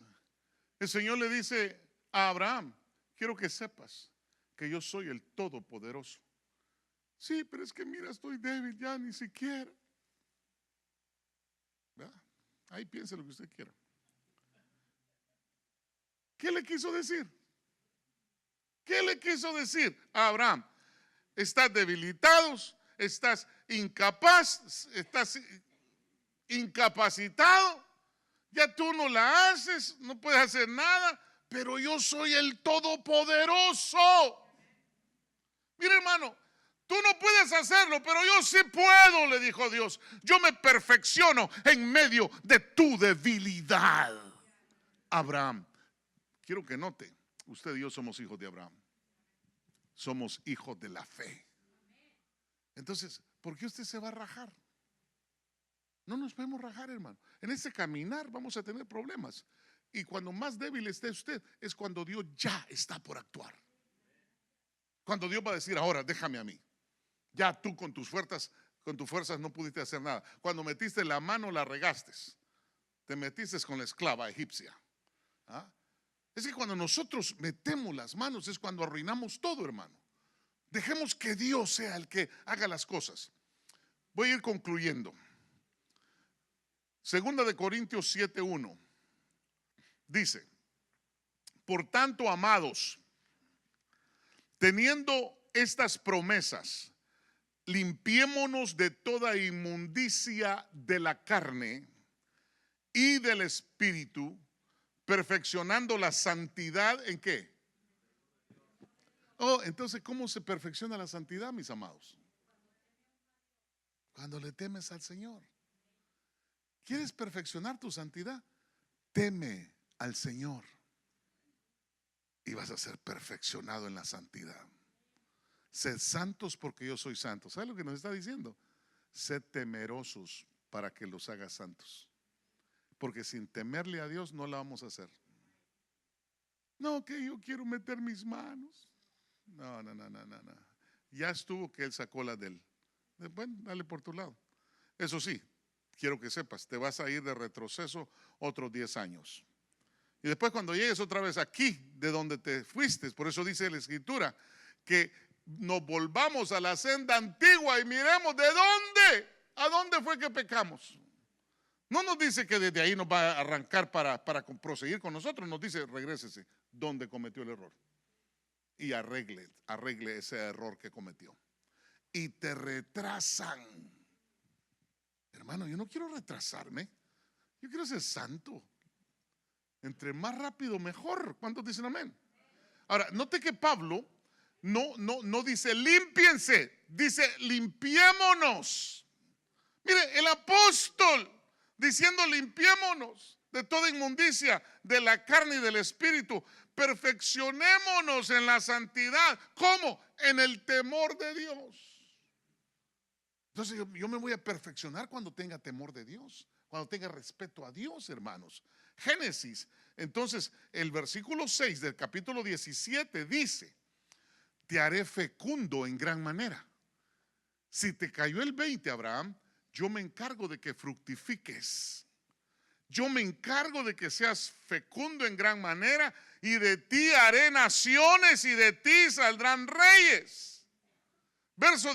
el Señor le dice a Abraham: quiero que sepas que yo soy el Todopoderoso. Sí, pero es que mira, estoy débil, ya ni siquiera. ¿Verdad? Ahí piense lo que usted quiera. ¿Qué le quiso decir? ¿Qué le quiso decir a Abraham? Estás debilitado, estás incapaz, estás incapacitado, ya tú no la haces, no puedes hacer nada, pero yo soy el Todopoderoso. Mira, hermano, tú no puedes hacerlo, pero yo sí puedo, le dijo Dios. Yo me perfecciono en medio de tu debilidad. Abraham, quiero que note, usted y yo somos hijos de Abraham. Somos hijos de la fe. Entonces, ¿por qué usted se va a rajar? No nos podemos rajar, hermano. En ese caminar vamos a tener problemas. Y cuando más débil esté usted, es cuando Dios ya está por actuar. Cuando Dios va a decir: ahora déjame a mí. Ya tú con tus fuerzas no pudiste hacer nada. Cuando metiste la mano la regaste. Te metiste con la esclava egipcia. ¿Ah? Es que cuando nosotros metemos las manos es cuando arruinamos todo, hermano. Dejemos que Dios sea el que haga las cosas. Voy a ir concluyendo. Segunda de Corintios 7:1 dice: por tanto, amados, teniendo estas promesas, limpiémonos de toda inmundicia de la carne y del espíritu, perfeccionando la santidad. ¿En qué? Oh, entonces, ¿cómo se perfecciona la santidad, mis amados? Cuando le temes al Señor. ¿Quieres perfeccionar tu santidad? Teme al Señor y vas a ser perfeccionado en la santidad. Sed santos porque yo soy santo. ¿Sabes lo que nos está diciendo? Sed temerosos para que los haga santos. Porque sin temerle a Dios no la vamos a hacer. No, que yo quiero meter mis manos. No, no, no, no, no, no. Ya estuvo que él sacó la de él. Bueno, dale por tu lado. Eso sí, quiero que sepas, te vas a ir de retroceso otros 10 años. Y después cuando llegues otra vez aquí, de donde te fuiste, por eso dice la Escritura, que nos volvamos a la senda antigua y miremos de dónde, a dónde fue que pecamos. No nos dice que desde ahí nos va a arrancar para proseguir con nosotros, nos dice regrésese donde cometió el error y arregle ese error que cometió. Y te retrasan. Hermano, yo no quiero retrasarme, yo quiero ser santo. Entre más rápido mejor. ¿Cuántos dicen amén? Ahora, note que Pablo no dice límpiense, dice limpiémonos. Mire, el apóstol diciendo limpiémonos de toda inmundicia de la carne y del espíritu, perfeccionémonos en la santidad. ¿Cómo? En el temor de Dios. Entonces yo me voy a perfeccionar cuando tenga temor de Dios, cuando tenga respeto a Dios, hermanos. Génesis, entonces el versículo 6 del capítulo 17 dice: te haré fecundo en gran manera. Si te cayó el 20, Abraham, yo me encargo de que fructifiques. Yo me encargo de que seas fecundo en gran manera, y de ti haré naciones y de ti saldrán reyes. Verso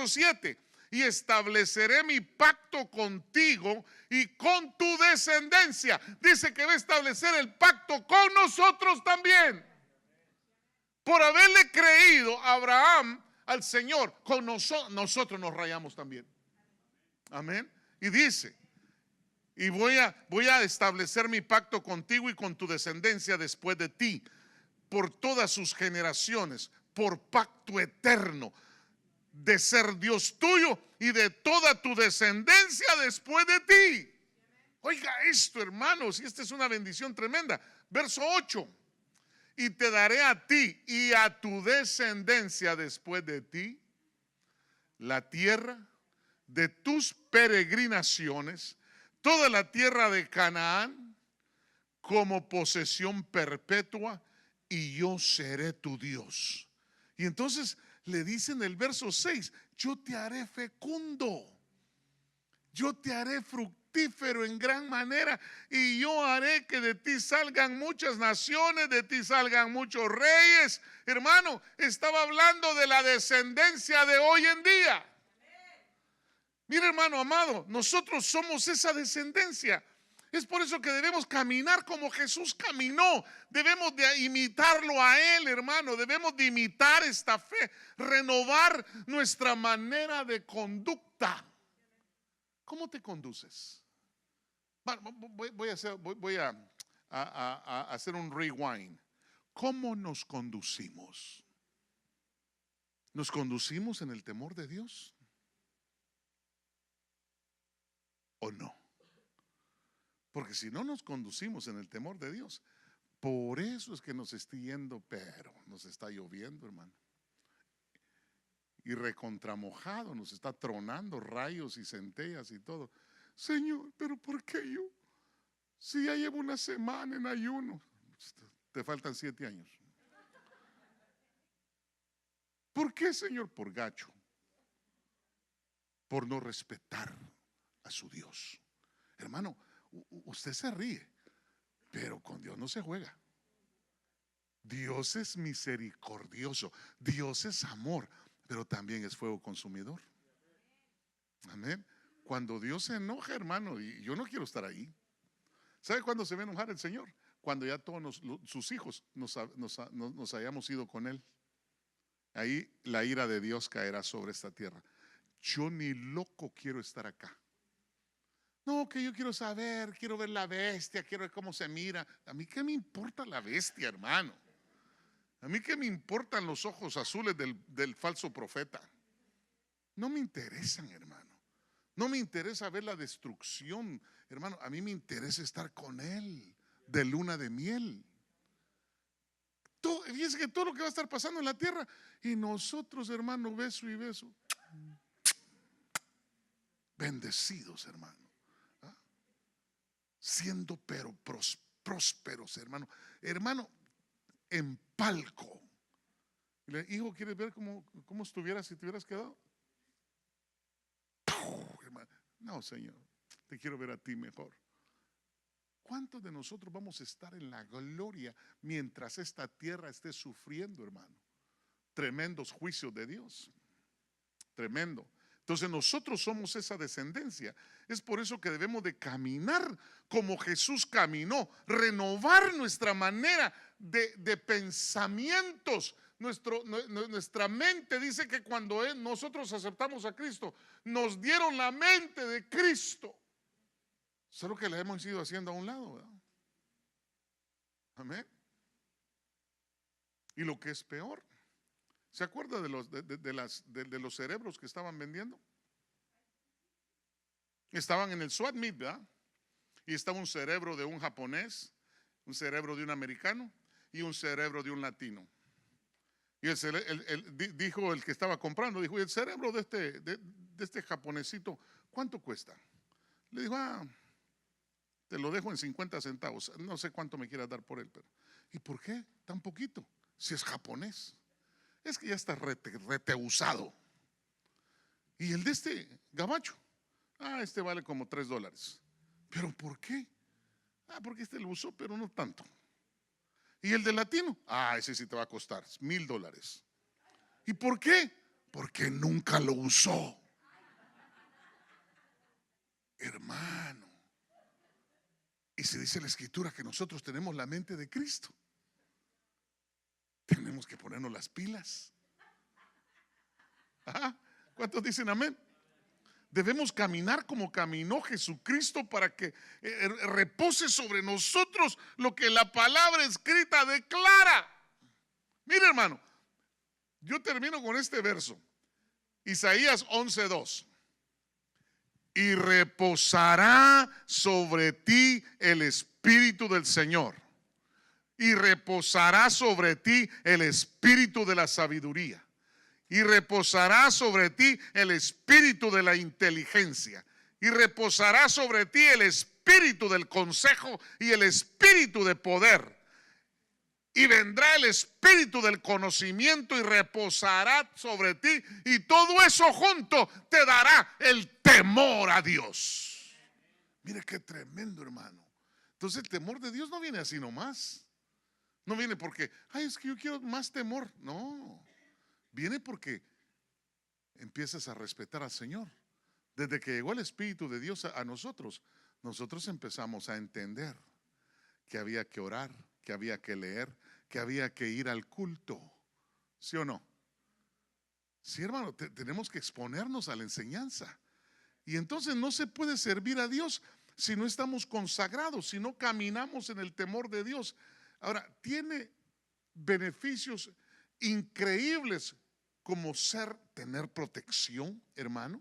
7: y estableceré mi pacto contigo y con tu descendencia. Dice que va a establecer el pacto con nosotros también. Por haberle creído Abraham al Señor, con nosotros nos rayamos también. Amén. Y dice: y voy a establecer mi pacto contigo y con tu descendencia después de ti, por todas sus generaciones, por pacto eterno, de ser Dios tuyo y de toda tu descendencia después de ti. Oiga esto, hermanos, y esta es una bendición tremenda. Verso 8: y te daré a ti y a tu descendencia después de ti la tierra de tus peregrinaciones, toda la tierra de Canaán, como posesión perpetua, y yo seré tu Dios. Y entonces le dice en el verso 6: yo te haré fecundo, yo te haré fructífero en gran manera, y yo haré que de ti salgan muchas naciones, de ti salgan muchos reyes. Hermano, estaba hablando de la descendencia de hoy en día. Mira, hermano amado, nosotros somos esa descendencia. Es por eso que debemos caminar como Jesús caminó. Debemos de imitarlo a Él, hermano. Debemos de imitar esta fe, renovar nuestra manera de conducta. ¿Cómo te conduces? Voy a hacer un rewind. ¿Cómo nos conducimos? ¿Nos conducimos en el temor de Dios o no? Porque si no nos conducimos en el temor de Dios, por eso es que nos está yendo, pero nos está lloviendo, hermano. Y recontramojado, nos está tronando rayos y centellas y todo. Señor, pero ¿por qué yo? Si ya llevo una semana en ayuno. Te faltan 7 años. ¿Por qué, Señor? Por gacho. Por no respetar a su Dios. Hermano, usted se ríe, pero con Dios no se juega. Dios es misericordioso, Dios es amor, pero también es fuego consumidor. Amén. Cuando Dios se enoja, hermano, y yo no quiero estar ahí. ¿Sabe cuándo se va a enojar el Señor? Cuando ya todos sus hijos nos hayamos ido con Él. Ahí la ira de Dios caerá sobre esta tierra. Yo ni loco quiero estar acá. No, que yo quiero saber, quiero ver la bestia, quiero ver cómo se mira. A mí qué me importa la bestia, hermano. A mí qué me importan los ojos azules del falso profeta. No me interesan, hermano. No me interesa ver la destrucción, hermano. A mí me interesa estar con Él de luna de miel. Fíjense que todo lo que va a estar pasando en la tierra, y nosotros, hermano, beso y beso. Bendecidos, hermano. Siendo pero prósperos, hermano. Hermano, en palco. Hijo, ¿quieres ver cómo estuvieras si te hubieras quedado? Hermano, no, Señor, te quiero ver a ti mejor. ¿Cuántos de nosotros vamos a estar en la gloria mientras esta tierra esté sufriendo, hermano? Tremendos juicios de Dios. Tremendo. Entonces nosotros somos esa descendencia. Es por eso que debemos de caminar como Jesús caminó, renovar nuestra manera de pensamientos. Nuestra mente dice que cuando nosotros aceptamos a Cristo, nos dieron la mente de Cristo. Solo que la hemos ido haciendo a un lado, ¿verdad? Amén. Y lo que es peor, ¿se acuerda de los cerebros que estaban vendiendo? Estaban en el swap meet, ¿verdad? Y estaba un cerebro de un japonés, un cerebro de un americano y un cerebro de un latino. Y dijo el que estaba comprando, dijo, ¿y el cerebro de este japonesito cuánto cuesta? Le dijo, te lo dejo en 50 centavos. No sé cuánto me quieras dar por él, pero ¿y por qué tan poquito? Si es japonés. Es que ya está rete usado. Y el de este gabacho, este vale como $3. ¿Pero por qué? Porque este lo usó, pero no tanto. Y el de latino, ese sí te va a costar $1,000. ¿Y por qué? Porque nunca lo usó. Hermano. Y se dice en la escritura que nosotros tenemos la mente de Cristo. Tenemos que ponernos las pilas. ¿Cuántos dicen amén? Debemos caminar como caminó Jesucristo para que repose sobre nosotros lo que la palabra escrita declara. Mire, hermano, yo termino con este verso. Isaías 11:2. Y reposará sobre ti el Espíritu del Señor. Y reposará sobre ti el Espíritu de la sabiduría. Y reposará sobre ti el espíritu de la inteligencia. Y reposará sobre ti el espíritu del consejo y el espíritu de poder. Y vendrá el espíritu del conocimiento y reposará sobre ti. Y todo eso junto te dará el temor a Dios. Mire qué tremendo, hermano. Entonces el temor de Dios no viene así nomás. No viene porque, es que yo quiero más temor. No. Viene porque empiezas a respetar al Señor. Desde que llegó el Espíritu de Dios a nosotros empezamos a entender que había que orar, que había que leer, que había que ir al culto. ¿Sí o no? Sí, hermano, tenemos que exponernos a la enseñanza. Y entonces no se puede servir a Dios si no estamos consagrados, si no caminamos en el temor de Dios. Ahora, tiene beneficios increíbles como tener protección, hermano.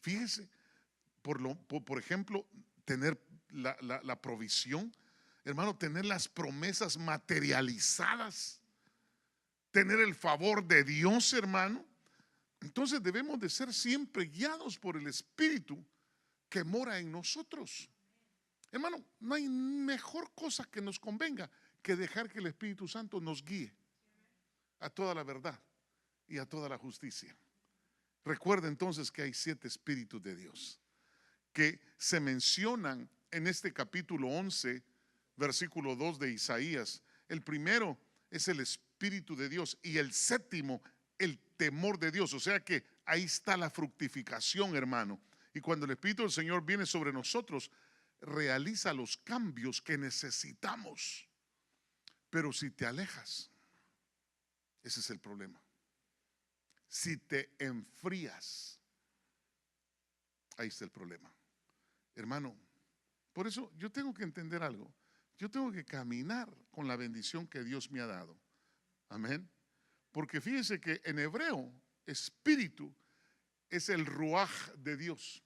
Fíjese, por ejemplo, tener la provisión, hermano, tener las promesas materializadas, tener el favor de Dios, hermano. Entonces debemos de ser siempre guiados por el Espíritu que mora en nosotros. Hermano, no hay mejor cosa que nos convenga que dejar que el Espíritu Santo nos guíe a toda la verdad y a toda la justicia. Recuerda entonces que hay 7 espíritus de Dios que se mencionan en este capítulo 11, versículo 2 de Isaías. El primero es el Espíritu de Dios y el séptimo, el temor de Dios. O sea que ahí está la fructificación, hermano. Y cuando el Espíritu del Señor viene sobre nosotros, realiza los cambios que necesitamos. Pero si te alejas, ese es el problema. Si te enfrías, ahí está el problema. Hermano, por eso yo tengo que entender algo. Yo tengo que caminar con la bendición que Dios me ha dado. Amén. Porque fíjese que en hebreo, espíritu es el ruaj de Dios.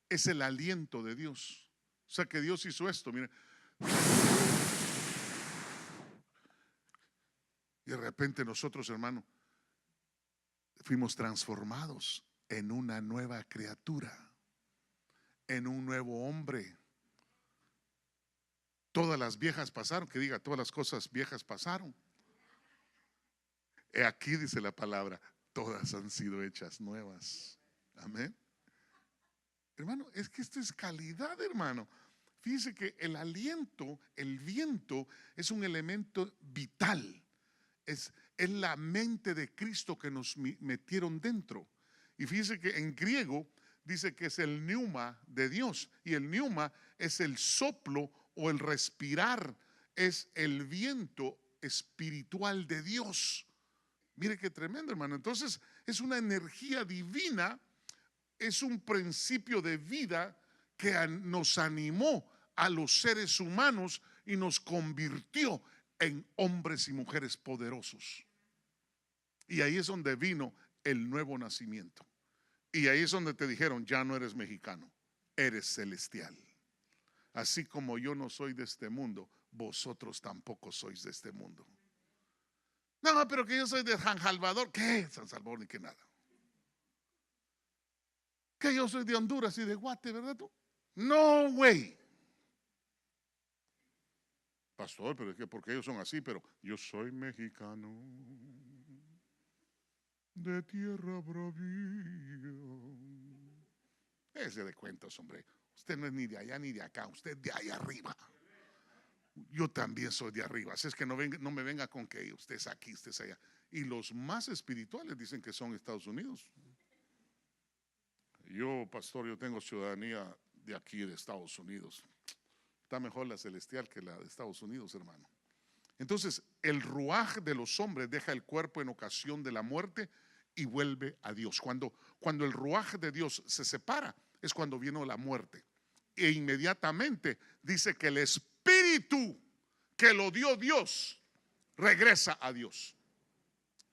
Es el aliento de Dios. O sea que Dios hizo esto, mire. Y de repente nosotros, hermano, fuimos transformados en una nueva criatura, en un nuevo hombre. Todas las viejas pasaron, que diga, todas las cosas viejas pasaron. Aquí dice la palabra, todas han sido hechas nuevas. Amén. Hermano, es que esto es calidad, hermano. Fíjese que el aliento, el viento, es un elemento vital. Es la mente de Cristo que nos metieron dentro. Y fíjese que en griego dice que es el pneuma de Dios. Y el pneuma es el soplo o el respirar. Es el viento espiritual de Dios. Mire qué tremendo, hermano. Entonces es una energía divina. Es un principio de vida que nos animó a los seres humanos y nos convirtió en hombres y mujeres poderosos. Y ahí es donde vino el nuevo nacimiento. Y ahí es donde te dijeron, ya no eres mexicano, eres celestial. Así como yo no soy de este mundo, vosotros tampoco sois de este mundo. No, pero que yo soy de San Salvador. ¿Qué? San Salvador ni que nada. Que yo soy de Honduras y de Guate, ¿verdad tú? No, güey. Pastor, pero es que porque ellos son así, pero yo soy mexicano de tierra bravía. Ese de cuentos, hombre. Usted no es ni de allá ni de acá, usted de allá arriba. Yo también soy de arriba. Así es que no me venga con que usted es aquí, usted es allá. Y los más espirituales dicen que son Estados Unidos. Yo, pastor, yo tengo ciudadanía de aquí, de Estados Unidos. Está mejor la celestial que la de Estados Unidos, hermano. Entonces, el ruaj de los hombres deja el cuerpo en ocasión de la muerte y vuelve a Dios. Cuando el ruaj de Dios se separa, es cuando vino la muerte. E inmediatamente dice que el espíritu que lo dio Dios regresa a Dios.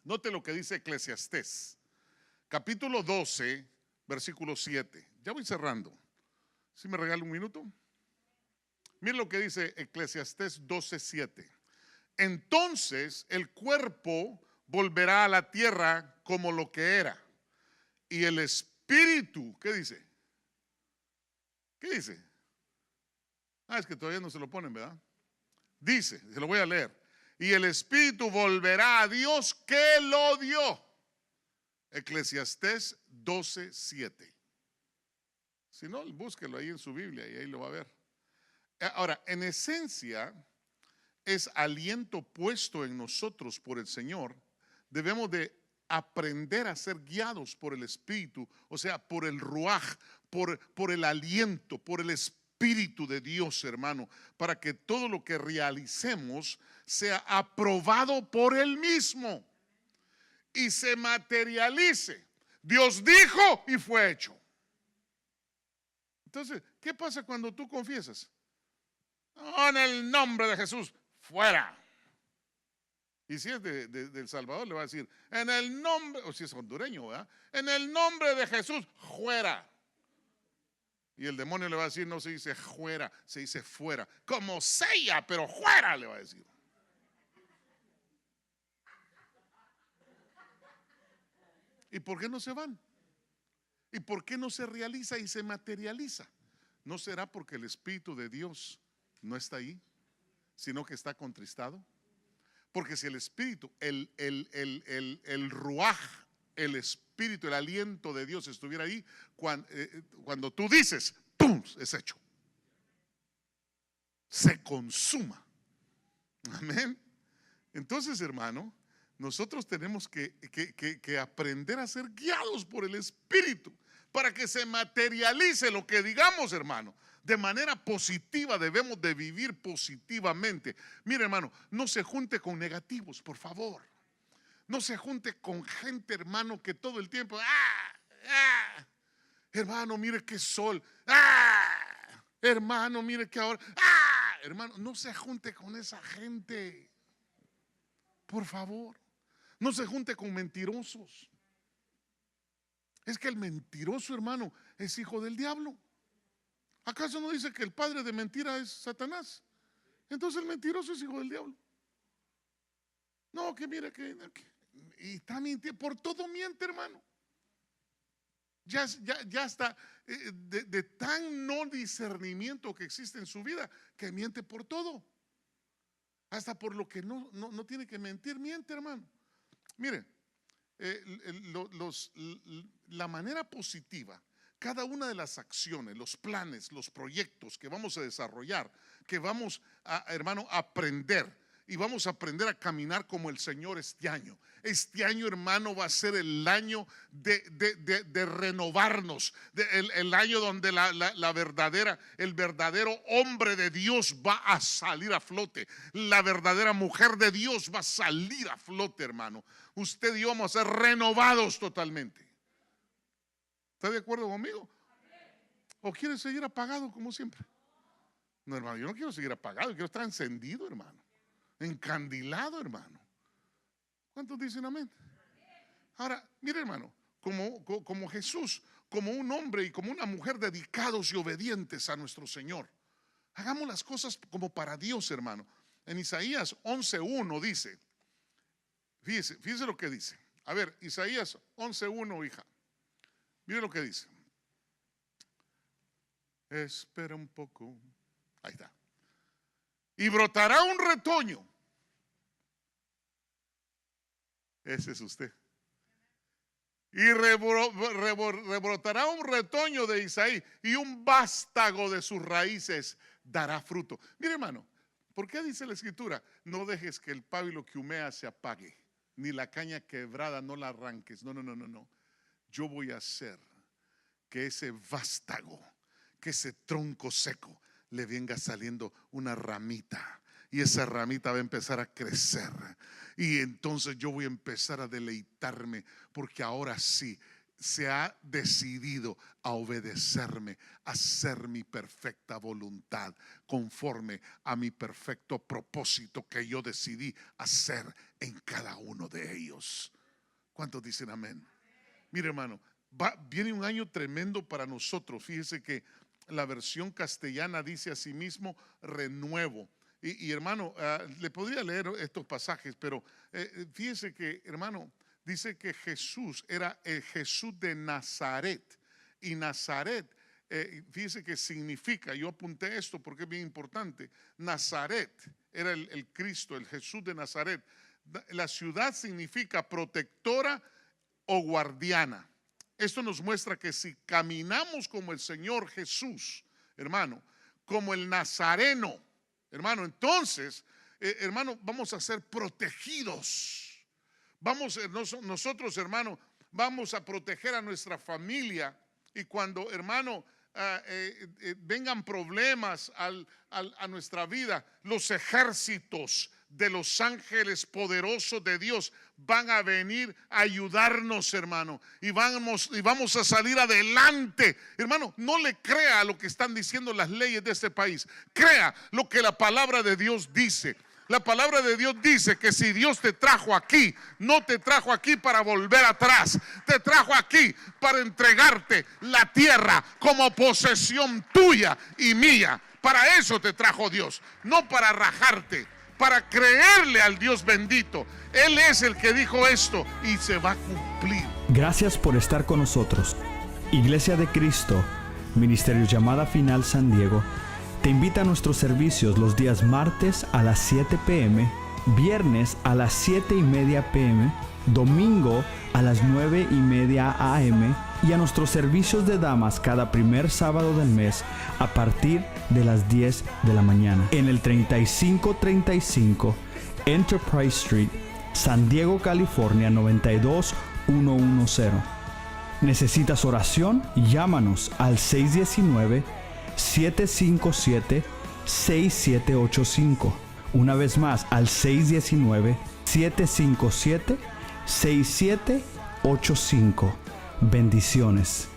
Note lo que dice Eclesiastés, capítulo 12, versículo 7. Ya voy cerrando. ¿Sí me regala un minuto? Miren lo que dice Eclesiastés 12:7. Entonces el cuerpo volverá a la tierra como lo que era. Y el espíritu, ¿qué dice? ¿Qué dice? Es que todavía no se lo ponen, ¿verdad? Dice, se lo voy a leer. Y el espíritu volverá a Dios que lo dio. Eclesiastés 12:7. Si no, búsquelo ahí en su Biblia y ahí lo va a ver. Ahora, en esencia, es aliento puesto en nosotros por el Señor. Debemos de aprender a ser guiados por el Espíritu, o sea, por el ruaj, por el aliento, por el Espíritu de Dios, hermano, para que todo lo que realicemos sea aprobado por Él mismo y se materialice. Dios dijo y fue hecho. Entonces, ¿qué pasa cuando tú confiesas? En el nombre de Jesús, fuera. Y si es de El Salvador, le va a decir, en el nombre, o si es hondureño, ¿verdad? En el nombre de Jesús, fuera. Y el demonio le va a decir, no se dice fuera, se dice fuera. Como sella, pero fuera, le va a decir. ¿Y por qué no se van? ¿Y por qué no se realiza y se materializa? ¿No será porque el Espíritu de Dios no está ahí, sino que está contristado? Porque si el Espíritu, el ruaj, el Espíritu, el aliento de Dios estuviera ahí, cuando tú dices, ¡pum!, es hecho. Se consuma. Amén. Entonces, hermano, nosotros tenemos que aprender a ser guiados por el Espíritu para que se materialice lo que digamos, hermano. De manera positiva debemos de vivir positivamente. Mire, hermano, no se junte con negativos, por favor. No se junte con gente, hermano, que todo el tiempo, hermano, mire qué sol, hermano, mire que ahora, hermano, no se junte con esa gente, por favor. No se junte con mentirosos. Es que el mentiroso, hermano, es hijo del diablo. ¿Acaso no dice que el padre de mentira es Satanás? Entonces el mentiroso es hijo del diablo. No, que mira que y está mintiendo, por todo miente, hermano. Ya está de tan no discernimiento que existe en su vida, que miente por todo. Hasta por lo que no tiene que mentir, miente, hermano. Mire, la manera positiva, cada una de las acciones, los planes, los proyectos que vamos a desarrollar, que vamos a, hermano, aprender, y vamos a aprender a caminar como el Señor este año. Este año, hermano, va a ser el año de renovarnos, el año donde el verdadero hombre de Dios va a salir a flote. La verdadera mujer de Dios va a salir a flote, hermano. Usted y yo vamos a ser renovados totalmente. ¿Está de acuerdo conmigo? ¿O quiere seguir apagado como siempre? No, hermano, yo no quiero seguir apagado, yo quiero estar encendido, hermano. Encandilado, hermano. ¿Cuántos dicen amén? Ahora, mire, hermano, como Jesús, como un hombre y como una mujer dedicados y obedientes a nuestro Señor, hagamos las cosas como para Dios, hermano. En Isaías 11:1 dice, fíjese lo que dice. A ver, Isaías 11:1, hija. Mire lo que dice. Espera un poco. Ahí está. Y brotará un retoño. Ese es usted. Y rebrotará un retoño de Isaí, y un vástago de sus raíces dará fruto. Mire, hermano, ¿por qué dice la escritura? No dejes que el pábilo que humea se apague, ni la caña quebrada no la arranques. No. Yo voy a hacer que ese vástago, que ese tronco seco, le venga saliendo una ramita, y esa ramita va a empezar a crecer, y entonces yo voy a empezar a deleitarme, porque ahora sí se ha decidido a obedecerme, a hacer mi perfecta voluntad, conforme a mi perfecto propósito que yo decidí hacer en cada uno de ellos. ¿Cuántos dicen amén? Mire, hermano, viene un año tremendo para nosotros. Fíjese que la versión castellana dice asimismo renuevo. Y hermano, le podría leer estos pasajes, pero fíjese que, hermano, dice que Jesús era el Jesús de Nazaret. Y Nazaret, fíjese que significa, yo apunté esto porque es bien importante, Nazaret era el Cristo, el Jesús de Nazaret. La ciudad significa protectora o guardiana. Esto nos muestra que si caminamos como el Señor Jesús, hermano, como el Nazareno, hermano, entonces, hermano, vamos a ser protegidos. Nosotros, hermano, vamos a proteger a nuestra familia. Y cuando, hermano, vengan problemas a nuestra vida, los ejércitos de los ángeles poderosos de Dios van a venir a ayudarnos, hermano, y vamos a salir adelante. Hermano, no le crea a lo que están diciendo las leyes de este país, crea lo que la palabra de Dios dice. La palabra de Dios dice que si Dios te trajo aquí, no te trajo aquí para volver atrás, te trajo aquí para entregarte la tierra como posesión tuya y mía. Para eso te trajo Dios, no para rajarte, para creerle al Dios bendito. Él es el que dijo esto y se va a cumplir. Gracias por estar con nosotros. Iglesia de Cristo, Ministerio Llamada Final San Diego, te invita a nuestros servicios los días martes a las 7 p.m., viernes a las 7:30 p.m., domingo a las 9:30 a.m. y a nuestros servicios de damas cada primer sábado del mes a partir de las 10 de la mañana. En el 3535 Enterprise Street, San Diego, California 92110. ¿Necesitas oración? Llámanos al 619-757-6785. Una vez más, al 619-757-6785. Bendiciones.